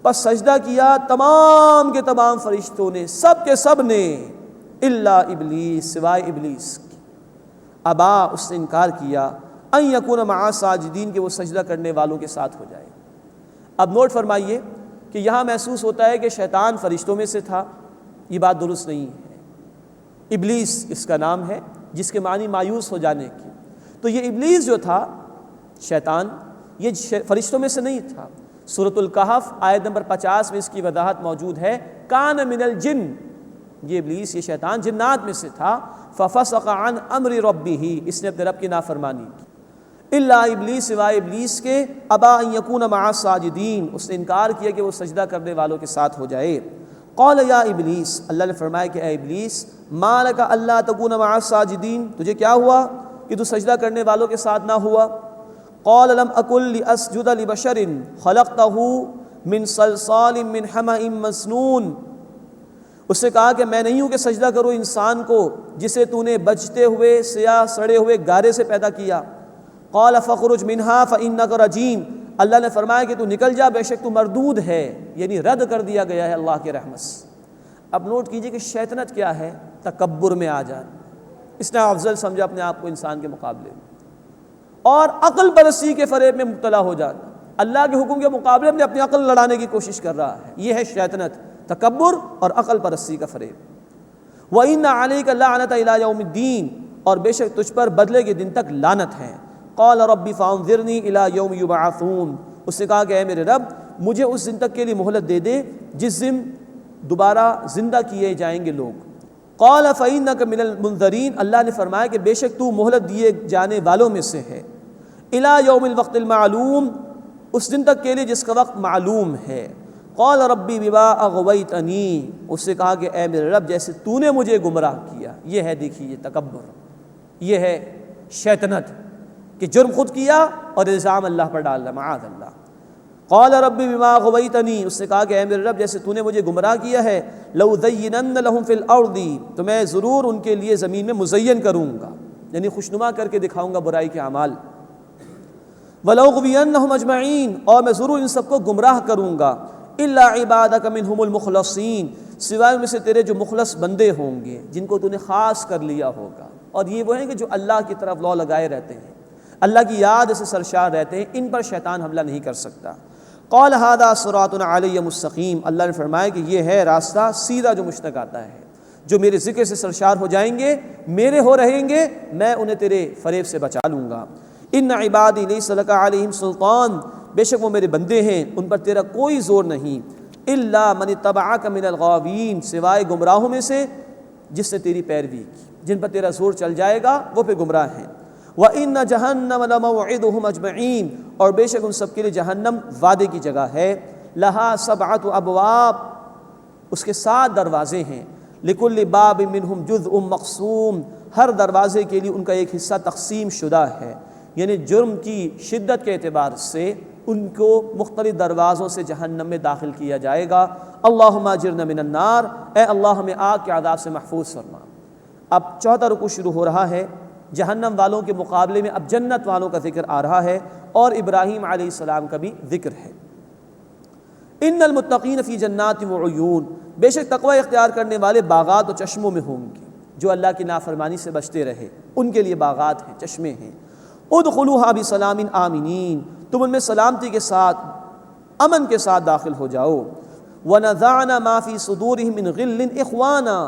پس سجدہ کیا تمام کے تمام فرشتوں نے، سب کے سب نے. الا ابلیس، سوائے ابلیس کی، ابا، اس نے انکار کیا، ان یکون مع ساجدین، کہ وہ سجدہ کرنے والوں کے ساتھ ہو جائے۔ اب نوٹ فرمائیے کہ یہاں محسوس ہوتا ہے کہ شیطان فرشتوں میں سے تھا، یہ بات درست نہیں ہے۔ ابلیس اس کا نام ہے، جس کے معنی مایوس ہو جانے کی۔ تو یہ ابلیس جو تھا، شیطان، یہ فرشتوں میں سے نہیں تھا۔ سورۃ الکہف آیت نمبر 50 میں اس کی وضاحت موجود ہے، کان من الجن، یہ ابلیس، یہ شیطان جنات میں سے تھا، ففسق عن امر ربہ، اس نے اپنے رب کی نافرمانی کی۔ الا ابلیس، سوائے ابلیس کے، ابا ان یکون مع الساجدین، اس نے انکار کیا کہ وہ سجدہ کرنے والوں کے ساتھ ہو جائے۔ قال یا ابلیس، اللہ نے فرمایا کہ اے ابلیس، ما لک الا تکون مع الساجدین، تجھے کیا ہوا کہ تو سجدہ کرنے والوں کے ساتھ نہ ہوا؟ قال لم اکن لاسجد لبشر خلقتہ من صلصال من حمأ مسنون، اس سے کہا کہ میں نہیں ہوں کہ سجدہ کروں انسان کو جسے تو نے بجتے ہوئے سیاہ سڑے ہوئے گارے سے پیدا کیا۔ قال فخرج منہا فإنک رجیم، اللہ نے فرمایا کہ تو نکل جا، بے شک تو مردود ہے، یعنی رد کر دیا گیا ہے اللہ کی رحمت سے۔ اب نوٹ کیجئے کہ شیطنت کیا ہے؟ تکبر میں آ جانا، اس نے افضل سمجھا اپنے آپ کو انسان کے مقابلے میں، اور عقل پرستی کے فریب میں مبتلا ہو جانا، اللہ کے حکم کے مقابلے میں اپنی عقل لڑانے کی کوشش کر رہا ہے۔ یہ ہے شیطنت، تکبر اور عقل پرستی کا فریب۔ وَإِنَّ عَلَيْكَ اللَّعْنَةَ إِلَىٰ يَوْمِ الدِّينِ، اور بے شک تجھ پر بدلے کے دن تک لعنت ہے۔ قال رب فانظرنی الی یوم یبعثون، اس نے کہا کہ اے میرے رب مجھے اس دن تک کے لیے مہلت دے دے جس دن دوبارہ زندہ کیے جائیں گے لوگ۔ قال فإنک من المنذرین، اللہ نے فرمایا کہ بے شک تو مہلت دیے جانے والوں میں سے ہے۔ الی یوم الوقت المعلوم، اس دن تک کے لیے جس کا وقت معلوم ہے۔ قال ربی بما اغویتنی، اس سے کہا کہ اے میرے رب جیسے تو نے مجھے گمراہ کیا۔ یہ ہے، دیکھیے، تکبر، یہ ہے شیطنت، کہ جرم خود کیا اور الزام اللہ پر ڈالنا، معاذ اللہ۔ قال ربی بما اغویتنی، اس نے کہا کہ اے میرے رب جیسے تو نے مجھے گمراہ کیا ہے، لأزینن لہم فی الارض، تو میں ضرور ان کے لیے زمین میں مزین کروں گا، یعنی خوشنما کر کے دکھاؤں گا برائی کے اعمال۔ ولأغوینہم اجمعین، اور میں ضرور ان سب کو گمراہ کروں گا، الا عبادک منہم المخلصین، سوائے ان میں سے تیرے جو مخلص بندے ہوں گے جن کو تو نے خاص کر لیا ہوگا، اور یہ وہ ہیں کہ جو اللہ کی طرف لو لگائے رہتے ہیں، اللہ کی یاد سے سرشار رہتے ہیں، ان پر شیطان حملہ نہیں کر سکتا۔ قال ھذا صراط علی مستقیم، اللہ نے فرمایا کہ یہ ہے راستہ سیدھا جو مجھ تک آتا ہے، جو میرے ذکر سے سرشار ہو جائیں گے، میرے ہو رہیں گے، میں انہیں تیرے فریب سے بچا لوں گا۔ ان عبادی لیس لک علیہم سلطان، بے شک وہ میرے بندے ہیں، ان پر تیرا کوئی زور نہیں۔ الا من اتبعک من الغاوین، سوائے گمراہوں میں سے جس نے تیری پیروی کی، جن پر تیرا زور چل جائے گا وہ پہ گمراہ ہیں۔ وَإِنَّ جَهَنَّمَ لَمَوْعِدُهُمْ أَجْمَعِينَ، اور بے شک ان سب کے لیے جہنم وعدے کی جگہ ہے۔ لَهَا سَبْعَةُ أَبْوَابٍ، اس کے 7 دروازے ہیں۔ لِكُلِّ بَابٍ مِّنْهُمْ جُزْءٌ مَقْسُوم، ہر دروازے کے لیے ان کا ایک حصہ تقسیم شدہ ہے، یعنی جرم کی شدت کے اعتبار سے ان کو مختلف دروازوں سے جہنم میں داخل کیا جائے گا۔ اللہم اجرنا من النار، اے اللہ ہمیں آگ کے عذاب سے محفوظ فرما۔ اب 4تھا رکوع شروع ہو رہا ہے، جہنم والوں کے مقابلے میں اب جنت والوں کا ذکر آ رہا ہے، اور ابراہیم علیہ السلام کا بھی ذکر ہے۔ ان المتقین فی جنات وعیون، بے شک تقوی اختیار کرنے والے باغات و چشموں میں ہوں گے، جو اللہ کی نافرمانی سے بچتے رہے ان کے لیے باغات ہیں، چشمے ہیں۔ ادخلوها بسلام آمنین، تم ان میں سلامتی کے ساتھ، امن کے ساتھ داخل ہو جاؤ۔ ونزعنا ما فی صدورہم من غل اخوانا،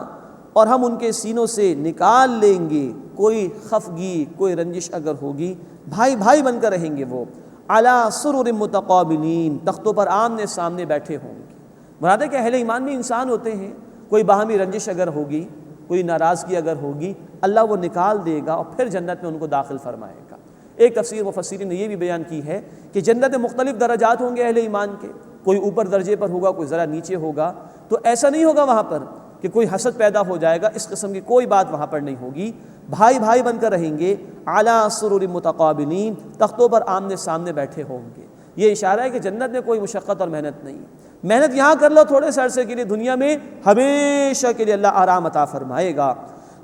اور ہم ان کے سینوں سے نکال لیں گے کوئی خفگی، کوئی رنجش اگر ہوگی، بھائی بھائی بن کر رہیں گے وہ۔ علی سرر متقابلین، تختوں پر آمنے سامنے بیٹھے ہوں گے۔ مراد ہے کہ اہل ایمان بھی انسان ہوتے ہیں، کوئی باہمی رنجش اگر ہوگی، کوئی ناراضگی اگر ہوگی، اللہ وہ نکال دے گا اور پھر جنت میں ان کو داخل فرمائے گا۔ ایک تفسیر مفسرین نے یہ بھی بیان کی ہے کہ جنت میں مختلف درجات ہوں گے اہل ایمان کے، کوئی اوپر درجے پر ہوگا، کوئی ذرا نیچے ہوگا، تو ایسا نہیں ہوگا وہاں پر کہ کوئی حسد پیدا ہو جائے گا، اس قسم کی کوئی بات وہاں پر نہیں ہوگی۔ بھائی بھائی بن کر رہیں گے، علی سرر متقابلین، تختوں پر آمنے سامنے بیٹھے ہوں گے۔ یہ اشارہ ہے کہ جنت میں کوئی مشقت اور محنت نہیں، محنت یہاں کر لو تھوڑے سے عرصے کے لیے، دنیا میں ہمیشہ کے لیے اللہ آرام عطا فرمائے گا۔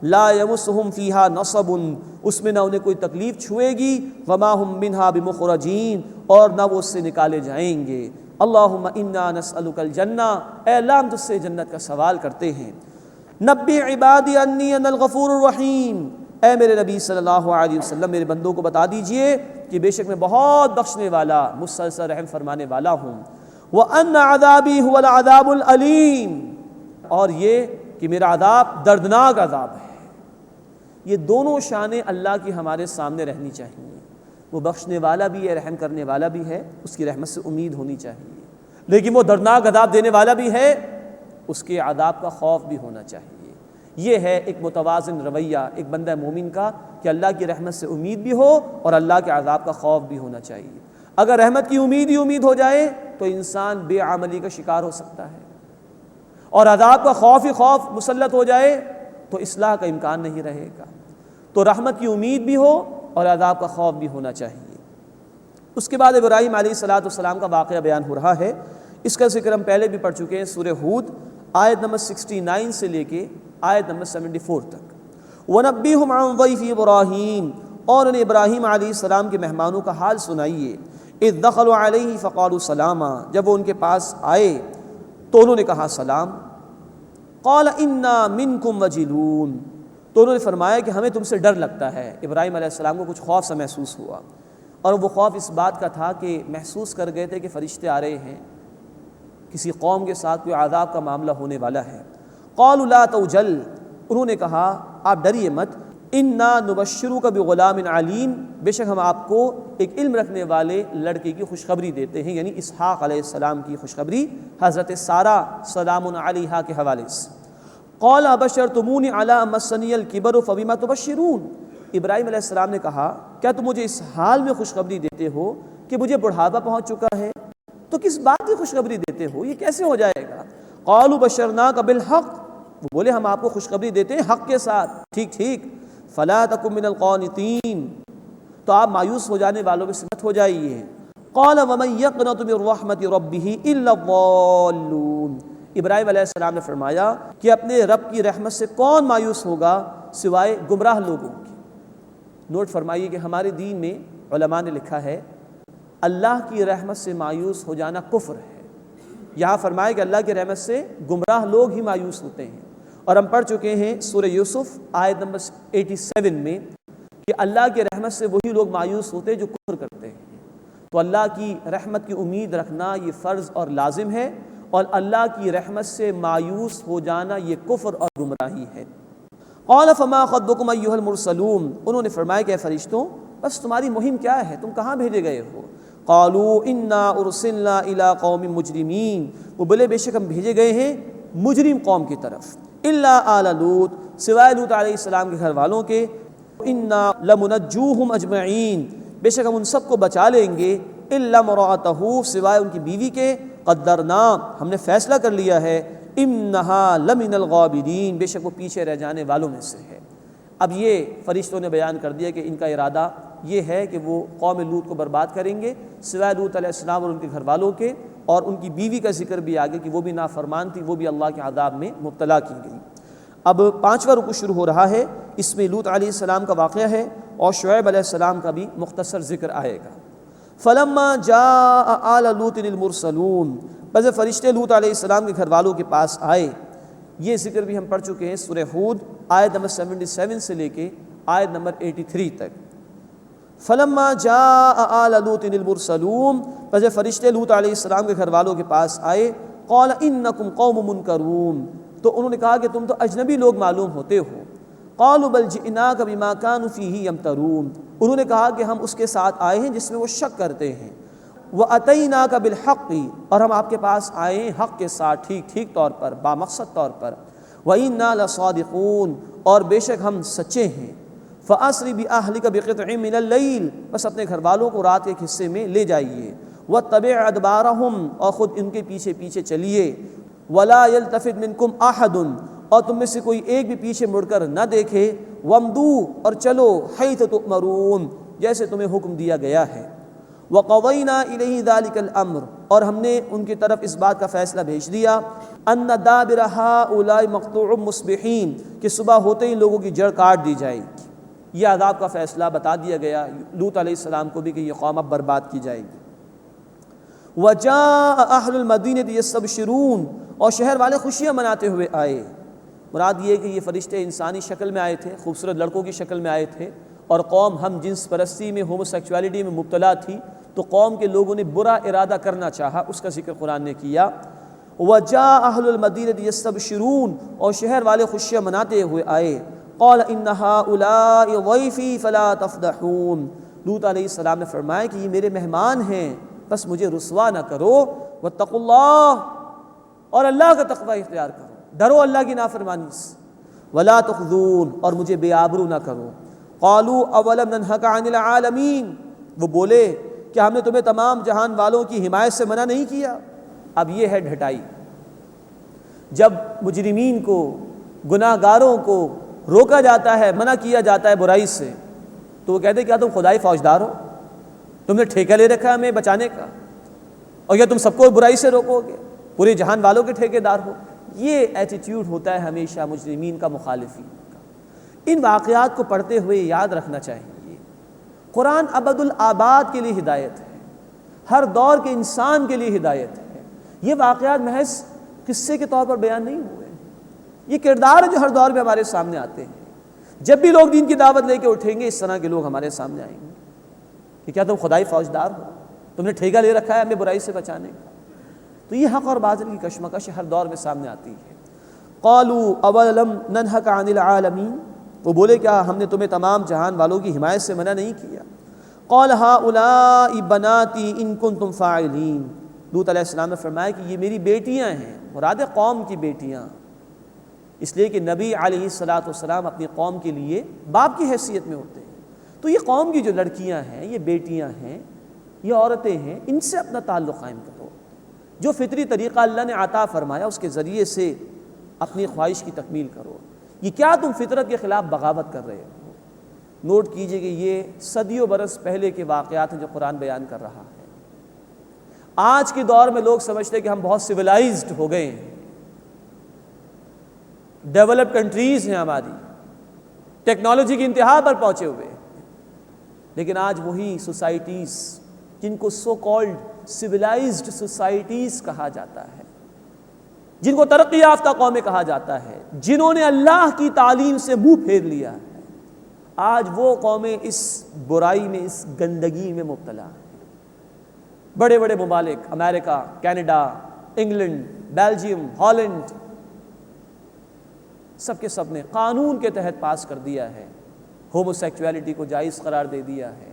لا یمسہم فیہا نصب، اس میں نہ انہیں کوئی تکلیف چھوئے گی، وما ہم منہا بمخرجین، اور نہ وہ اس سے نکالے جائیں گے۔ اللہم انا نسألک الجنہ، اے اللہ ہم تجھ سے جنت کا سوال کرتے ہیں۔ نبی عبادی انی انا الغفور الرحیم، اے میرے نبی صلی اللہ علیہ وسلم میرے بندوں کو بتا دیجئے کہ بے شک میں بہت بخشنے والا، مسلسل رحم فرمانے والا ہوں۔ وَأَنَّ عَذَابِي هُوَ الْعَذَابُ الْأَلِيمُ، اور یہ کہ میرا عذاب دردناک عذاب ہے۔ یہ دونوں شانیں اللہ کی ہمارے سامنے رہنی چاہیے، وہ بخشنے والا بھی ہے، رحم کرنے والا بھی ہے، اس کی رحمت سے امید ہونی چاہیے، لیکن وہ دردناک عذاب دینے والا بھی ہے، اس کے عذاب کا خوف بھی ہونا چاہیے۔ یہ ہے ایک متوازن رویہ ایک بندہ مومن کا، کہ اللہ کی رحمت سے امید بھی ہو اور اللہ کے عذاب کا خوف بھی ہونا چاہیے۔ اگر رحمت کی امید ہی امید ہو جائے تو انسان بے عملی کا شکار ہو سکتا ہے، اور عذاب کا خوف ہی خوف مسلط ہو جائے تو اصلاح کا امکان نہیں رہے گا۔ تو رحمت کی امید بھی ہو اور عذاب کا خوف بھی ہونا چاہیے۔ اس کے بعد ابراہیم علیہ السلام کا واقعہ بیان ہو رہا ہے، اس کا ذکر ہم پہلے بھی پڑھ چکے ہیں، سورہ ہود آیت نمبر 69 سے لے کے آیت نمبر 74 تک۔ وَنَبِّئْهُمْ عَنْ ضَيْفِ إِبْرَاهِيمَ، اور انہیں ابراہیم علیہ السلام کے مہمانوں کا حال سنائیے۔ اِذْ دَخَلُوا عَلَيْهِ فَقَالُوا سَلَامًا، جب وہ ان کے پاس آئے تو انہوں نے کہا سلام۔ قَالَ إِنَّا مِنْكُمْ وَجِلُونَ، تو انہوں نے فرمایا کہ ہمیں تم سے ڈر لگتا ہے۔ ابراہیم علیہ السلام کو کچھ خوف سا محسوس ہوا، اور وہ خوف اس بات کا تھا کہ محسوس کر گئے تھے کہ فرشتے آ رہے ہیں، کسی قوم کے ساتھ کوئی عذاب کا معاملہ ہونے والا ہے۔ قالوا لا توجل، انہوں نے کہا آپ ڈریے مت، انا نبشرک بغلام علیم، بے شک ہم آپ کو ایک علم رکھنے والے لڑکے کی خوشخبری دیتے ہیں، یعنی اسحاق علیہ السلام کی خوشخبری حضرت سارہ سلام علیہا کے حوالے سے۔ قال ابشرتمونی علی مسنی الکبر فبما تبشرون، ابراہیم علیہ السلام نے کہا کیا تم مجھے اس حال میں خوشخبری دیتے ہو کہ مجھے بڑھاپا پہنچ چکا ہے، تو کس بات کی خوشخبری دیتے ہو، یہ کیسے ہو جائے گا؟ قالوا بشرناک بالحق، وہ بولے ہم آپ کو خوشخبری دیتے ہیں حق کے ساتھ، ٹھیک فلا تکن من القانطین، تو آپ مایوس ہو جانے والوں میں سے مت ہو جائیے۔ قال ومن یقنط من رحمت ربہ الا الضالون، ابراہیم علیہ السلام نے فرمایا کہ اپنے رب کی رحمت سے کون مایوس ہوگا سوائے گمراہ لوگوں کی۔ نوٹ فرمائیے کہ ہمارے دین میں علماء نے لکھا ہے اللہ کی رحمت سے مایوس ہو جانا کفر ہے۔ یہاں فرمایا کہ اللہ کی رحمت سے گمراہ لوگ ہی مایوس ہوتے ہیں، اور ہم پڑھ چکے ہیں سورہ یوسف آیت نمبر 87 میں کہ اللہ کی رحمت سے وہی لوگ مایوس ہوتے ہیں جو کفر کرتے ہیں۔ تو اللہ کی رحمت کی امید رکھنا یہ فرض اور لازم ہے، اور اللہ کی رحمت سے مایوس ہو جانا یہ کفر اور گمراہی ہے۔ قال فما خطبکم ایھا المرسلون، انہوں نے فرمایا کہ اے فرشتوں بس تمہاری مہم کیا ہے، تم کہاں بھیجے گئے ہو؟ قالوا انا ارسلنا الى قوم مجرمین، وہ بولے بے شک ہم بھیجے گئے ہیں مجرم قوم کی طرف، الا آل لوط، سوائے لوط علیہ السلام کے گھر والوں کے، انا لمنجوہم اجمعین، بے شک ہم ان سب کو بچا لیں گے، الا امرأتہ، سوائے ان کی بیوی کے، قدرنا، ہم نے فیصلہ کر لیا ہے، انہا لمن الغابرین، بے شک وہ پیچھے رہ جانے والوں میں سے ہے۔ اب یہ فرشتوں نے بیان کر دیا کہ ان کا ارادہ یہ ہے کہ وہ قوم لوط کو برباد کریں گے، سوائے لوط علیہ السلام اور ان کے گھر والوں کے، اور ان کی بیوی کا ذکر بھی آگے کہ وہ بھی نافرمان تھی، وہ بھی اللہ کے عذاب میں مبتلا کی گئی۔ اب 5واں رکوع شروع ہو رہا ہے، اس میں لوط علیہ السلام کا واقعہ ہے اور شعیب علیہ السلام کا بھی مختصر ذکر آئے گا۔ فلما جاء آل لوط المرسلون، بس فرشتے لوط علیہ السلام کے گھر والوں کے پاس آئے، یہ ذکر بھی ہم پڑھ چکے ہیں سورہ ہود آیت نمبر 77 سے لے کے آیت نمبر 83 تک۔ فلما جاء آل لوط المرسلون، بس فرشتے لوط علیہ السلام کے گھر والوں کے پاس آئے، قال انکم قوم منکرون، تو انہوں نے کہا کہ تم تو اجنبی لوگ معلوم ہوتے ہو۔ قالوا بل جئناک بما كانوا فیہ یمترون، انہوں نے کہا کہ ہم اس کے ساتھ آئے ہیں جس میں وہ شک کرتے ہیں۔ وَأَتَيْنَاكَ بِالْحَقِّ، اور ہم آپ کے پاس آئے ہیں حق کے ساتھ، ٹھیک طور پر، بامقصد طور پر۔ وَإِنَّا لَصَادِقُونَ، اور بے شک ہم سچے ہیں۔ فَأَسْرِ بِأَهْلِكَ بِقِطْعٍ مِّنَ اللَّيْلِ، بس اپنے گھر والوں کو رات کے ایک حصے میں لے جائیے۔ وَاتَّبِعْ أَدْبَارَهُمْ، اور خود ان کے پیچھے پیچھے چلیے۔ وَلَا يَلْتَفِتْ مِنكُمْ أَحَدٌ، اور تم میں سے کوئی ایک بھی پیچھے مڑ کر نہ دیکھے۔ وَامْضُوا، اور چلو، حَيْثَ تُؤْمَرُونَ، جیسے تمہیں حکم دیا گیا ہے۔ وَقَضَيْنَا إِلَيْهِ ذَلِكَ الْأَمْرَ، اور ہم نے ان کی طرف اس بات کا فیصلہ بھیج دیا، أَنَّ دَابِرَ هَؤُلَاءِ مَقْطُوعٌ مُصْبِحِينَ، کہ صبح ہوتے ہی لوگوں کی جڑ کاٹ دی جائے گی۔ یہ عذاب کا فیصلہ بتا دیا گیا لوط علیہ السلام کو بھی کہ یہ قوم اب برباد کی جائے گی۔ وَجَاءَ أَهْلُ الْمَدِينَةِ يَسْتَبْشِرُونَ، اور شہر والے خوشیاں مناتے ہوئے آئے۔ مراد یہ کہ یہ فرشتے انسانی شکل میں آئے تھے، خوبصورت لڑکوں کی شکل میں آئے تھے، اور قوم ہم جنس پرستی میں، ہومو سیکچولیٹی میں مبتلا تھی، تو قوم کے لوگوں نے برا ارادہ کرنا چاہا، اس کا ذکر قرآن نے کیا۔ وَجَاءَ أَهْلُ الْمَدِينَةِ يَسْتَبْشِرُونَ، اور شہر والے خوشیاں مناتے ہوئے آئے۔ قَالَ إِنَّ هَؤُلَاءِ ضَيْفِي فَلَا تَفْضَحُونَ، لوط علیہ السلام نے فرمایا کہ یہ میرے مہمان ہیں، بس مجھے رسوا نہ کرو۔ وَاتَّقُوا اللَّهَ، اور اللہ کا تقوی اختیار کرو، ڈرو اللہ کی نافرمانی سے۔ وَلَا تُخْزُونِ، اور مجھے بے آبرو نہ کرو۔ قَالُوا أَوَلَمْ نَنْهَكَ عَنِ الْعَالَمِينَ، وہ بولے کہ ہم نے تمہیں تمام جہان والوں کی حمایت سے منع نہیں کیا۔ اب یہ ہے ڈھٹائی، جب مجرمین کو، گناہ گاروں کو روکا جاتا ہے، منع کیا جاتا ہے برائی سے، تو وہ کہتے ہیں کیا تم خدائی فوجدار ہو؟ تم نے ٹھیکہ لے رکھا ہے ہمیں بچانے کا، اور کیا تم سب کو برائی سے روکو گے؟ پورے جہان والوں کے ٹھیکے دار ہو؟ یہ ایٹیٹیوڈ ہوتا ہے ہمیشہ مجرمین کا، مخالفین کا۔ ان واقعات کو پڑھتے ہوئے یاد رکھنا چاہیے، قرآن ابد الآباد کے لیے ہدایت ہے، ہر دور کے انسان کے لیے ہدایت ہے۔ یہ واقعات محض قصے کے طور پر بیان نہیں ہوئے، یہ کردار ہیں جو ہر دور میں ہمارے سامنے آتے ہیں۔ جب بھی لوگ دین کی دعوت لے کے اٹھیں گے، اس طرح کے لوگ ہمارے سامنے آئیں گے کہ کیا تم خدائی فوجدار ہو؟ تم نے ٹھیکہ لے رکھا ہے ہمیں برائی سے بچانے کا؟ تو یہ حق اور باطل کی کشمکش ہر دور میں سامنے آتی ہے۔ قالوا اولم ننهك عن العالمین، وہ بولے کیا ہم نے تمہیں تمام جہان والوں کی حمایت سے منع نہیں کیا؟ قال هؤلاء بناتی ان کنتم فاعلین، لوط علیہ السلام نے فرمایا کہ یہ میری بیٹیاں ہیں، مراد ہے قوم کی بیٹیاں، اس لیے کہ نبی علیہ السلام اپنی قوم کے لیے باپ کی حیثیت میں ہوتے ہیں۔ تو یہ قوم کی جو لڑکیاں ہیں، یہ بیٹیاں ہیں، یہ عورتیں ہیں، ان سے اپنا تعلق قائم کرو، جو فطری طریقہ اللہ نے عطا فرمایا اس کے ذریعے سے اپنی خواہش کی تکمیل کرو۔ یہ کیا تم فطرت کے خلاف بغاوت کر رہے ہو؟ نوٹ کیجئے کہ یہ صدیوں برس پہلے کے واقعات ہیں جو قرآن بیان کر رہا ہے۔ آج کے دور میں لوگ سمجھتے ہیں کہ ہم بہت سویلائزڈ ہو گئے ہیں، ڈیولپ کنٹریز ہیں ہماری، ٹیکنالوجی کی انتہا پر پہنچے ہوئے، لیکن آج وہی سوسائٹیز جن کو سو کالڈ سویلائزڈ سوسائٹیز کہا جاتا ہے، جن کو ترقی یافتہ قومیں کہا جاتا ہے، جنہوں نے اللہ کی تعلیم سے منہ پھیر لیا ہے، آج وہ قومیں اس برائی میں، اس گندگی میں مبتلا ہیں۔ بڑے بڑے ممالک، امریکہ، کینیڈا، انگلینڈ، بیلجیم، ہالینڈ، سب کے سب نے قانون کے تحت پاس کر دیا ہے، ہومو سیکچولیٹی کو جائز قرار دے دیا ہے،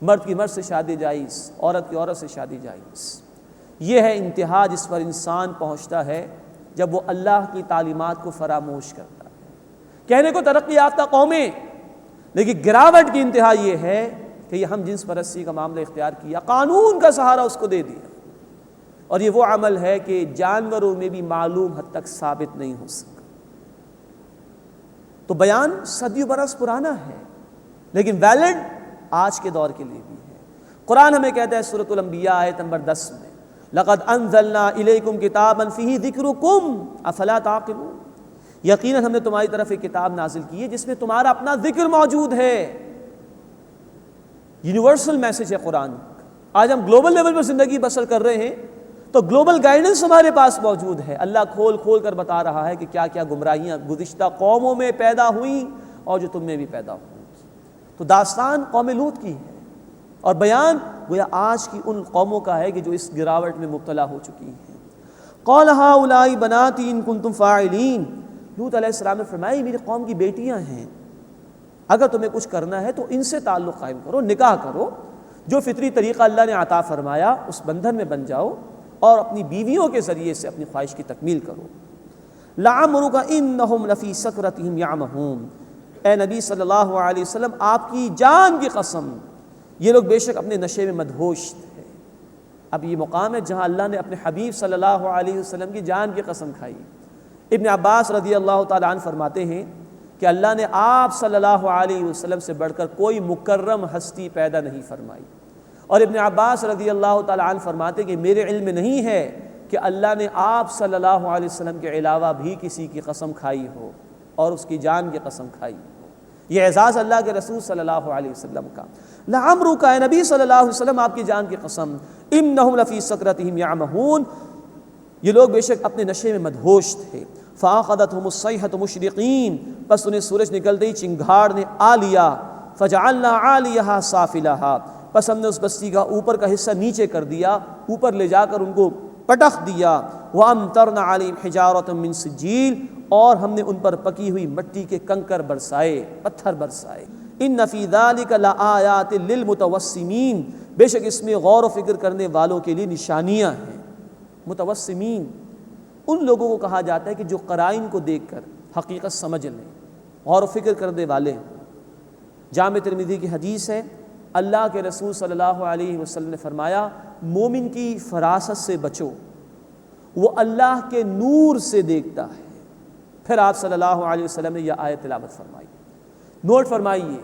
مرد کی مرد سے شادی جائز، عورت کی عورت سے شادی جائز۔ یہ ہے انتہا جس پر انسان پہنچتا ہے جب وہ اللہ کی تعلیمات کو فراموش کرتا ہے۔ کہنے کو ترقی یافتہ قومیں، لیکن گراوٹ کی انتہا یہ ہے کہ یہ ہم جنس پرستی کا معاملہ اختیار کیا، قانون کا سہارا اس کو دے دیا، اور یہ وہ عمل ہے کہ جانوروں میں بھی معلوم حد تک ثابت نہیں ہو سکتا۔ تو بیان صدیوں برس پرانا ہے، لیکن ویلڈ آج کے دور کے لیے بھی ہے۔ قرآن ہمیں کہتا ہے سورۃ الانبیاء آیت نمبر 10 میں، لَقَدْ أَنزَلْنَا إِلَيْكُمْ كِتَابًا فِيهِ ذِكْرُكُمْ أَفَلَا تَعْقِلُونَ، یقیناً ہم نے تمہاری طرف ایک کتاب نازل کی ہے جس میں تمہارا اپنا ذکر موجود ہے۔ یونیورسل میسج ہے قرآن۔ آج ہم گلوبل لیول پر زندگی بسر کر رہے ہیں تو گلوبل گائیڈنس ہمارے پاس موجود ہے۔ اللہ کھول کھول کر بتا رہا ہے کہ کیا کیا گمراہیاں گزشتہ قوموں میں پیدا ہوئیں اور جو تم میں بھی پیدا ہوئی۔ تو داستان قوم لوط کی ہے، اور بیان گویا آج کی ان قوموں کا ہے کہ جو اس گراوٹ میں مبتلا ہو چکی ہیں۔ قال هؤلاء بناتی ان کنتم فاعلین، لوط علیہ السلام نے فرمایا یہ میری قوم کی بیٹیاں ہیں، اگر تمہیں کچھ کرنا ہے تو ان سے تعلق قائم کرو، نکاح کرو، جو فطری طریقہ اللہ نے عطا فرمایا اس بندھن میں بن جاؤ، اور اپنی بیویوں کے ذریعے سے اپنی خواہش کی تکمیل کرو۔ لعمرک انہم لفی سکرتہم یعمہون، اے نبی صلی اللہ علیہ وسلم آپ کی جان کی قسم یہ لوگ بے شک اپنے نشے میں مدہوش تھے۔ اب یہ مقام ہے جہاں اللہ نے اپنے حبیب صلی اللہ علیہ وسلم کی جان کی قسم کھائی۔ ابن عباس رضی اللہ تعالیٰ عنہ فرماتے ہیں کہ اللہ نے آپ صلی اللہ علیہ وسلم سے بڑھ کر کوئی مکرم ہستی پیدا نہیں فرمائی، اور ابن عباس رضی اللہ تعالیٰ عنہ فرماتے کہ میرے علم میں نہیں ہے کہ اللہ نے آپ صلی اللہ علیہ وسلم کے علاوہ بھی کسی کی قسم کھائی ہو اور اس کی جان کی قسم کھائی ہو۔ یہ اعزاز اللہ کے رسول صلی اللہ علیہ وسلم کا۔ لعمرک، اے نبی صلی اللہ علیہ وسلم آپ کی جان کی قسم، انہم لفی سکرتہم یعمہون، یہ لوگ بے شک اپنے نشے میں مدہوش تھے۔ فَأَخَذَتْهُمُ الصَّيْحَةُ مُشْرِقِينَ، بس انہیں سورج نکلتے ہی چنگھاڑ نے آ لیا. فَجَعَلْنَا عَالِيَهَا سَافِلَهَا، بس ہم نے اس بستی کا اوپر کا حصہ نیچے کر دیا، اوپر لے جا کر ان کو پٹخ دیا. وَأَمْطَرْنَا عَلَيْهِمْ حِجَارَةً مِّن سِجِّيلٍ، اور ہم نے ان پر پکی ہوئی مٹی کے کنکر برسائے، پتھر برسائے. إِنَّ فِي ذَلِكَ لَآيَاتٍ لِّلْمُتَوَسِّمِينَ، بے شک اس میں غور و فکر کرنے والوں کے لیے نشانیاں ہیں. متوسمین ان لوگوں کو کہا جاتا ہے کہ جو قرائن کو دیکھ کر حقیقت سمجھ لیں، غور و فکر کرنے والے. جامع ترمذی کی حدیث ہے، اللہ کے رسول صلی اللہ علیہ وسلم نے فرمایا مومن کی فراست سے بچو، وہ اللہ کے نور سے دیکھتا ہے. پھر آپ صلی اللہ علیہ وسلم نے یہ آیت تلاوت فرمائی. نوٹ فرمائیے،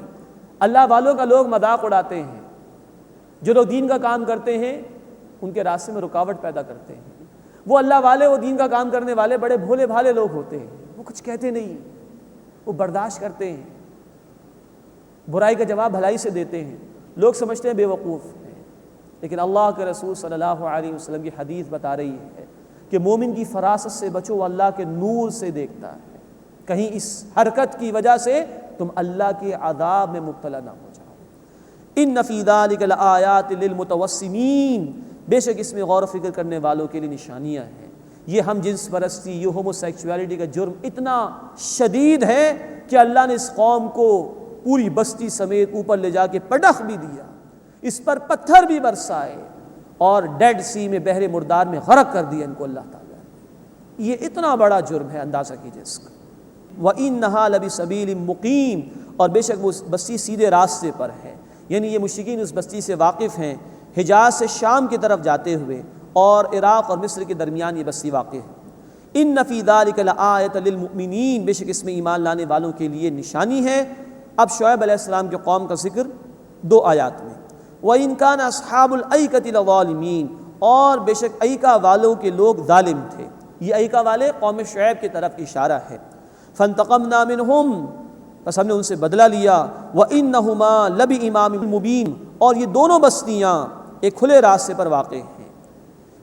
اللہ والوں کا لوگ مذاق اڑاتے ہیں، جو لوگ دین کا کام کرتے ہیں ان کے راستے میں رکاوٹ پیدا کرتے ہیں. وہ اللہ والے، وہ دین کا کام کرنے والے بڑے بھولے بھالے لوگ ہوتے ہیں، وہ کچھ کہتے نہیں، وہ برداشت کرتے ہیں، برائی کا جواب بھلائی سے دیتے ہیں. لوگ سمجھتے ہیں بے وقوف ہیں، لیکن اللہ کے رسول صلی اللہ علیہ وسلم کی حدیث بتا رہی ہے کہ مومن کی فراست سے بچو، وہ اللہ کے نور سے دیکھتا ہے. کہیں اس حرکت کی وجہ سے تم اللہ کے عذاب میں مبتلا نہ ہو جاؤ. ان فی ذلک لآیات للمتوسمین، بے شک اس میں غور و فکر کرنے والوں کے لیے نشانیاں ہیں. یہ ہم جنس پرستی، یہ ہومو سیکچولیٹی کا جرم اتنا شدید ہے کہ اللہ نے اس قوم کو پوری بستی سمیت اوپر لے جا کے پٹخ بھی دیا، اس پر پتھر بھی برسائے، اور ڈیڈ سی میں بحر مردار میں غرق کر دیا ان کو اللہ تعالیٰ. یہ اتنا بڑا جرم ہے، اندازہ کیجیے اس کا. وَإِنَّهَا لَبِسَبِيلٍ مُقِيمٍ، اور بے شک وہ بستی سیدھے راستے پر ہے. یعنی یہ مشرکین اس بستی سے واقف ہیں، حجاز سے شام کی طرف جاتے ہوئے، اور عراق اور مصر کے درمیان یہ بستی واقع ہے. إِنَّ فِي ذَلِكَ لَآيَةً لِّلْمُؤْمِنِينَ، بے شک اس میں ایمان لانے والوں کے لیے نشانی ہے. اب شعیب علیہ السلام کے قوم کا ذکر 2 آیات میں. وَإِنْ كَانَ أَصْحَابُ الْأَيْكَةِ لَظَالِمِينَ، اور بے شک ایکا والوں کے لوگ ظالم تھے. یہ ایکا والے قوم شعیب کی طرف اشارہ ہے. فَانْتَقَمْنَا مِنْهُمْ، بس ہم نے ان سے بدلہ لیا. وَإِنَّهُمَا لَبِإِمَامٍ مُبِينٍ، اور یہ دونوں بستیاں ایک کھلے راستے پر واقع ہیں.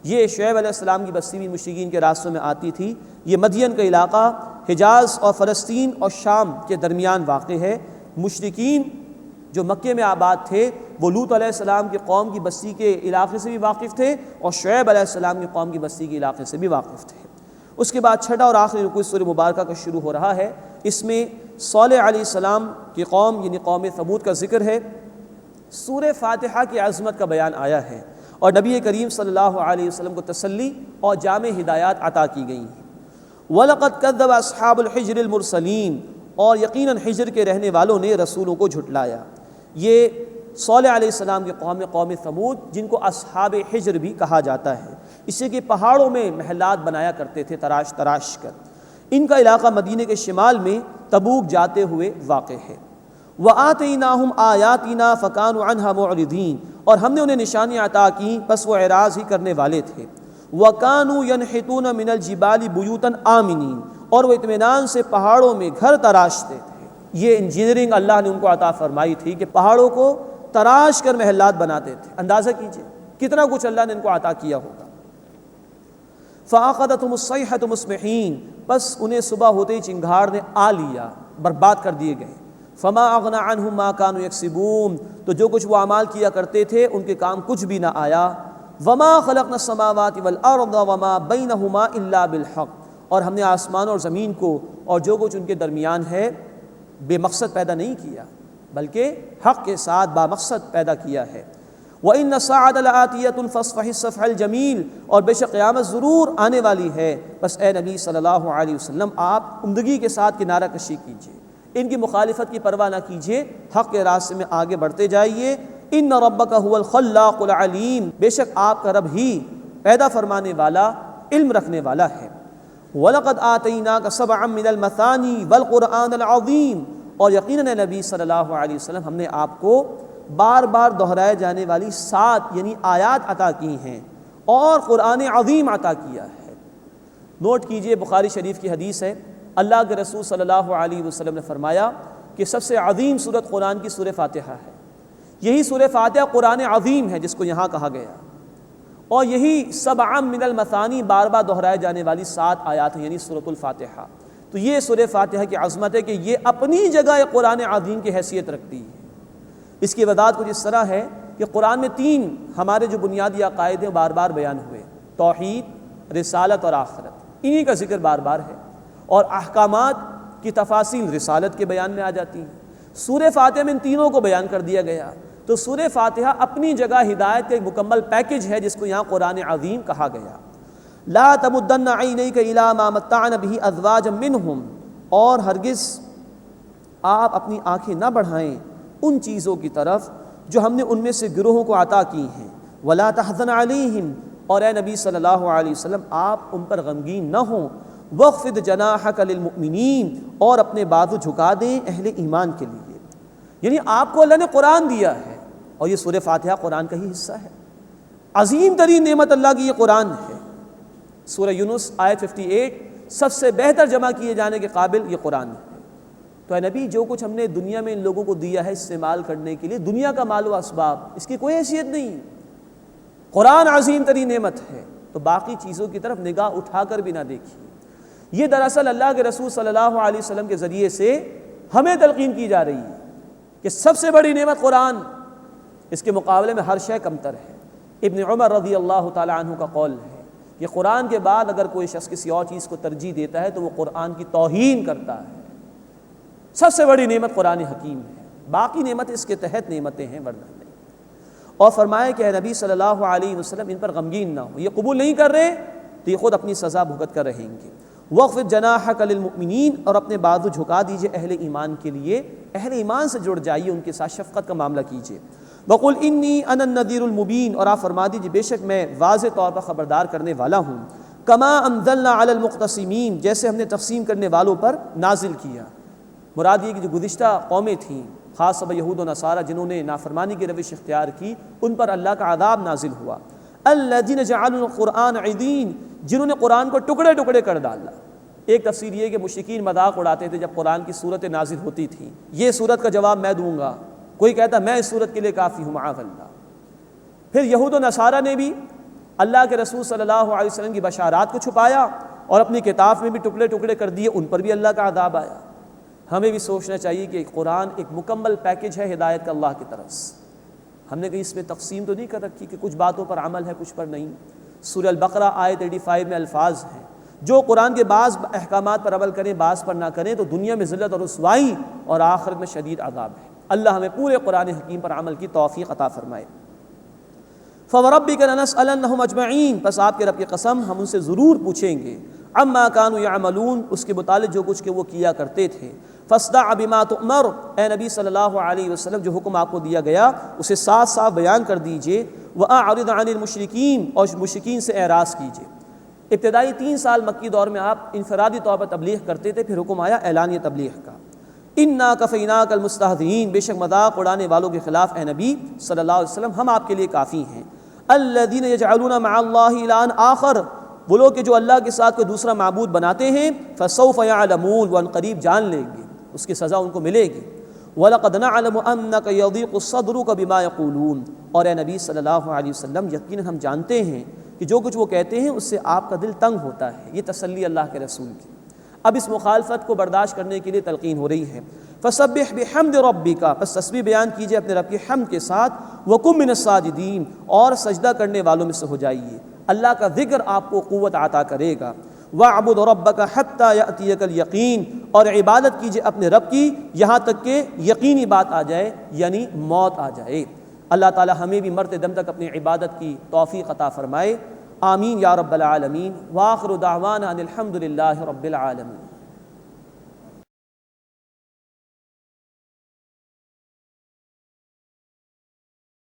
یہ شعیب علیہ السلام کی بستی بھی مشرکین کے راستوں میں آتی تھی. یہ مدین کا علاقہ حجاز اور فلسطین اور شام کے درمیان واقع ہے. مشرکین جو مکے میں آباد تھے وہ لوط علیہ السلام کی قوم کی بستی کے علاقے سے بھی واقف تھے، اور شعیب علیہ السلام کی قوم کی بستی کے علاقے سے بھی واقف تھے. اس کے بعد چھٹا اور آخری رکوع سورہ مبارکہ کا شروع ہو رہا ہے. اس میں صالح علیہ السلام کی قوم یعنی قوم ثمود کا ذکر ہے. سورہ فاتحہ کی عظمت کا بیان آیا ہے، اور نبی کریم صلی اللہ علیہ وسلم کو تسلی اور جامع ہدایات عطا کی گئی ہیں. وَلَقَدْ كَذَّبَ أَصْحَابُ الْحِجْرِ الْمُرْسَلِينَ، اور یقیناً حجر کے رہنے والوں نے رسولوں کو جھٹلایا. یہ صالح علیہ السلام کی قوم ثمود، جن کو اصحاب حجر بھی کہا جاتا ہے، اس سے کہ پہاڑوں میں محلات بنایا کرتے تھے تراش تراش کر. ان کا علاقہ مدینے کے شمال میں تبوک جاتے ہوئے واقع ہے. وَآتَيْنَاهُمْ آيَاتِنَا فَكَانُوا عَنْهَا مُعْرِضِينَ، اور ہم نے انہیں نشانیاں عطا کی پس وہ اعراض ہی کرنے والے تھے. وَكَانُوا يَنْحِتُونَ مِنَ الْجِبَالِ بُيُوتًا آمِنِينَ، اور وہ اطمینان سے پہاڑوں میں گھر تراشتے تھے. یہ انجینئرنگ اللہ نے ان کو عطا فرمائی تھی کہ پہاڑوں کو تراش کر محلات بناتے تھے. اندازہ کیجئے کتنا کچھ اللہ نے ان کو عطا کیا ہوگا. فَأَخَذَتْهُمُ الصَّيْحَةُ مُصْبِحِينَ، بس انہیں صبح ہوتے ہی چنگھاڑ نے آ لیا، برباد کر دیے گئے. فَمَا أَغْنَى عَنْهُمْ مَا كَانُوا يَكْسِبُونَ، تو جو کچھ وہ اعمال کیا کرتے تھے ان کے کام کچھ بھی نہ آیا. وَمَا خَلَقْنَا السَّمَاوَاتِ وَالْأَرْضَ وَمَا بَيْنَهُمَا إِلَّا بِالْحَقِّ، اور ہم نے آسمان اور زمین کو اور جو کچھ ان کے درمیان ہے بے مقصد پیدا نہیں کیا، بلکہ حق کے ساتھ بامقصد پیدا کیا ہے. وَإِنَّ السَّاعَةَ لَآتِيَةٌ فَاصْفَحِ الصَّفْحَ الْجَمِيلَ، اور بے شک قیامت ضرور آنے والی ہے، بس اے نبی صلی اللہ علیہ وسلم آپ عمدگی کے ساتھ کنارہ کشی کیجیے، ان کی مخالفت کی پرواہ نہ کیجیے، حق کے راستے میں آگے بڑھتے جائیے. ان ربک هو الخلاق العلیم، بے شک آپ کا رب ہی پیدا فرمانے والا، علم رکھنے والا ہے. وَلَقَدْ آتَيْنَاكَ سَبْعًا مِّنَ الْمَثَانِي وَالْقُرْآنَ الْعَظِيمِ، اور یقیناً نبی صلی اللہ علیہ وسلم ہم نے آپ کو بار بار دہرائے جانے والی 7 یعنی آیات عطا کی ہیں اور قرآن عظیم عطا کیا ہے. نوٹ کیجئے، بخاری شریف کی حدیث ہے، اللہ کے رسول صلی اللہ علیہ وسلم نے فرمایا کہ سب سے عظیم سورت قرآن کی سورہ فاتحہ ہے. یہی سورہ فاتحہ قرآن عظیم ہے جس کو یہاں کہا گیا. اور یہی سبع من المثانی بار بار دہرائے جانے والی 7 آیات ہیں، یعنی سورۃ الفاتحہ۔ تو یہ سورہ فاتحہ کی عظمت ہے کہ یہ اپنی جگہ قرآن عظیم کی حیثیت رکھتی ہے۔ اس کی وضاحت کچھ اس طرح ہے کہ قرآن میں 3 ہمارے جو بنیادی عقائد ہیں بار بار بیان ہوئے، توحید، رسالت اور آخرت، انہی کا ذکر بار بار ہے، اور احکامات کی تفاصیل رسالت کے بیان میں آ جاتی ہیں۔ سورہ فاتحہ میں ان تینوں کو بیان کر دیا گیا۔ تو سورہ فاتحہ اپنی جگہ ہدایت کا ایک مکمل پیکج ہے، جس کو یہاں قرآن عظیم کہا گیا۔ لا تمدن عینیک الی ما متعنا به ازواجا منہم، اور ہرگز آپ اپنی آنکھیں نہ بڑھائیں ان چیزوں کی طرف جو ہم نے ان میں سے گروہوں کو عطا کی ہیں۔ ولا تحزن علیہم، اور اے نبی صلی اللہ علیہ وسلم آپ ان پر غمگین نہ ہوں۔ واخفض جناحک للمؤمنین، اور اپنے بازو جھکا دیں اہل ایمان کے لیے۔ یعنی آپ کو اللہ نے قرآن دیا ہے، اور یہ سورہ فاتحہ قرآن کا ہی حصہ ہے۔ عظیم ترین نعمت اللہ کی یہ قرآن ہے۔ سورہ یونس آیت 58 سب سے بہتر جمع کیے جانے کے قابل یہ قرآن ہے۔ تو اے نبی جو کچھ ہم نے دنیا میں ان لوگوں کو دیا ہے استعمال کرنے کے لیے، دنیا کا مال و اسباب، اس کی کوئی حیثیت نہیں۔ قرآن عظیم ترین نعمت ہے، تو باقی چیزوں کی طرف نگاہ اٹھا کر بھی نہ دیکھیے۔ یہ دراصل اللہ کے رسول صلی اللہ علیہ وسلم کے ذریعے سے ہمیں تلقین کی جا رہی ہے کہ سب سے بڑی نعمت قرآن، اس کے مقابلے میں ہر شے کمتر ہے۔ ابن عمر رضی اللہ تعالی عنہ کا قول ہے کہ قرآن کے بعد اگر کوئی شخص کسی اور چیز کو ترجیح دیتا ہے تو وہ قرآن کی توہین کرتا ہے۔ سب سے بڑی نعمت قرآن حکیم ہے، باقی نعمت اس کے تحت نعمتیں ہیں ورنہ نہیں۔ اور فرمایا کہ اے نبی صلی اللہ علیہ وسلم ان پر غمگین نہ ہو، یہ قبول نہیں کر رہے تو یہ خود اپنی سزا بھگت کر رہیں گے۔ وَاخْفِضْ جَنَاحَكَ لِلْمُؤْمِنِينَ، اور اپنے بازو جھکا دیجئے اہل ایمان کے لیے، اہل ایمان سے جڑ جائیے، ان کے ساتھ شفقت کا معاملہ کیجئے۔ وَقُلْ إِنِّي أَنَا النَّذِيرُ الْمُبِينُ، اور آپ فرما دیجئے بے شک میں واضح طور پر خبردار کرنے والا ہوں۔ كَمَا أَنزَلْنَا عَلَى الْمُقْتَسِمِينَ، جیسے ہم نے تقسیم کرنے والوں پر نازل کیا۔ مراد یہ کہ جو گزشتہ قومیں تھیں، خاص طور پر یہود و نصارہ جنہوں نے نافرمانی کی روش اختیار کی، ان پر اللہ کا عذاب نازل ہوا۔ الَّذِينَ جَعَلُوا الْقُرْآنَ عِضِينَ، جنہوں نے قرآن کو ٹکڑے ٹکڑے کر ڈالا۔ ایک تفسیر یہ کہ مشرکین مذاق اڑاتے تھے جب قرآن کی صورتیں نازل ہوتی تھیں، یہ صورت کا جواب میں دوں گا، کوئی کہتا میں اس صورت کے لیے کافی ہوں معاذ اللہ۔ پھر یہود و نصارہ نے بھی اللہ کے رسول صلی اللہ علیہ وسلم کی بشارات کو چھپایا اور اپنی کتاب میں بھی ٹکڑے ٹکڑے کر دیے، ان پر بھی اللہ کا عذاب آیا۔ ہمیں بھی سوچنا چاہیے کہ قرآن ایک مکمل پیکج ہے ہدایت کا اللہ کی طرف سے۔ ہم نے کہیں اس میں تقسیم تو نہیں کر رکھی کہ کچھ باتوں پر عمل ہے کچھ پر نہیں۔ سورہ البقرہ آیت 85 میں الفاظ ہیں، جو قرآن کے بعض احکامات پر عمل کریں بعض پر نہ کریں تو دنیا میں ذلت اور رسوائی اور آخرت میں شدید عذاب ہے۔ اللہ ہمیں پورے قرآن حکیم پر عمل کی توفیق عطا فرمائے۔ فَوَرَبِّكَ لَنَسْأَلَنَّهُمْ أَجْمَعِينَ، پس آپ کے رب کی قسم ہم ان سے ضرور پوچھیں گے، عَمَّا كَانُوا يَعْمَلُونَ، اس کے متعلق جو کچھ کہ وہ کیا کرتے تھے۔ فَاصْدَعْ بِمَا تُؤْمَرُ، اے نبی صلی اللہ علیہ وسلم جو حکم آپ کو دیا گیا اسے صاف صاف بیان کر دیجئے۔ وَأَعْرِضْ عَنِ الْمُشْرِكِينَ، اور مشرکین سے اعراض کیجئے۔ ابتدائی 3 سال مکی دور میں آپ انفرادی طور پر تبلیغ کرتے تھے، پھر حکم آیا اعلانیہ تبلیغ کا۔ اِنَّا كَفَيْنَاكَ الْمُسْتَهْزِئِينَ، بے شک مذاق اڑانے والوں کے خلاف اے نبی صلی اللہ علیہ وسلم ہم آپ کے لیے کافی ہیں۔ الَّذِينَ يَجْعَلُونَ مَعَ اللَّهِ إِلَٰهًا آخَرَ، وہ لوگ کہ جو اللہ کے ساتھ کوئی دوسرا معبود بناتے ہیں، فَسَوْفَ يَعْلَمُونَ، وہ ان قریب جان لیں گے، اس کی سزا ان کو ملے گی۔ وَلَقَدْ نَعْلَمُ أَنَّكَ يَضِيقُ صَدْرُكَ بِمَا يَقُولُونَ، اور اے نبی صلی اللہ علیہ وسلم یقیناً ہم جانتے ہیں کہ جو کچھ وہ کہتے ہیں اس سے آپ کا دل تنگ ہوتا ہے۔ یہ تسلی اللہ کے رسول کی۔ اب اس مخالفت کو برداشت کرنے کے لیے تلقین ہو رہی ہے۔ فَسَبِّحْ بِحَمْدِ رَبِّكَ، پس تسبیح بیان کیجئے اپنے رب کی حمد کے ساتھ۔ وَكُن مِّنَ السَّاجِدِينَ، اور سجدہ کرنے والوں میں سے ہو جائیے۔ اللہ کا ذکر آپ کو قوت عطا کرے گا۔ وَاعْبُدْ رَبَّكَ حَتَّى يَأْتِيَكَ الْيَقِينُ، اور عبادت کیجئے اپنے رب کی یہاں تک کہ یقینی بات آ جائے، یعنی موت آ جائے۔ اللہ تعالی ہمیں بھی مرتے دم تک اپنی عبادت کی توفیق عطا فرمائے۔ آمین یا رب العالمین۔ وآخر دعوانا ان الحمد للہ رب العالمین۔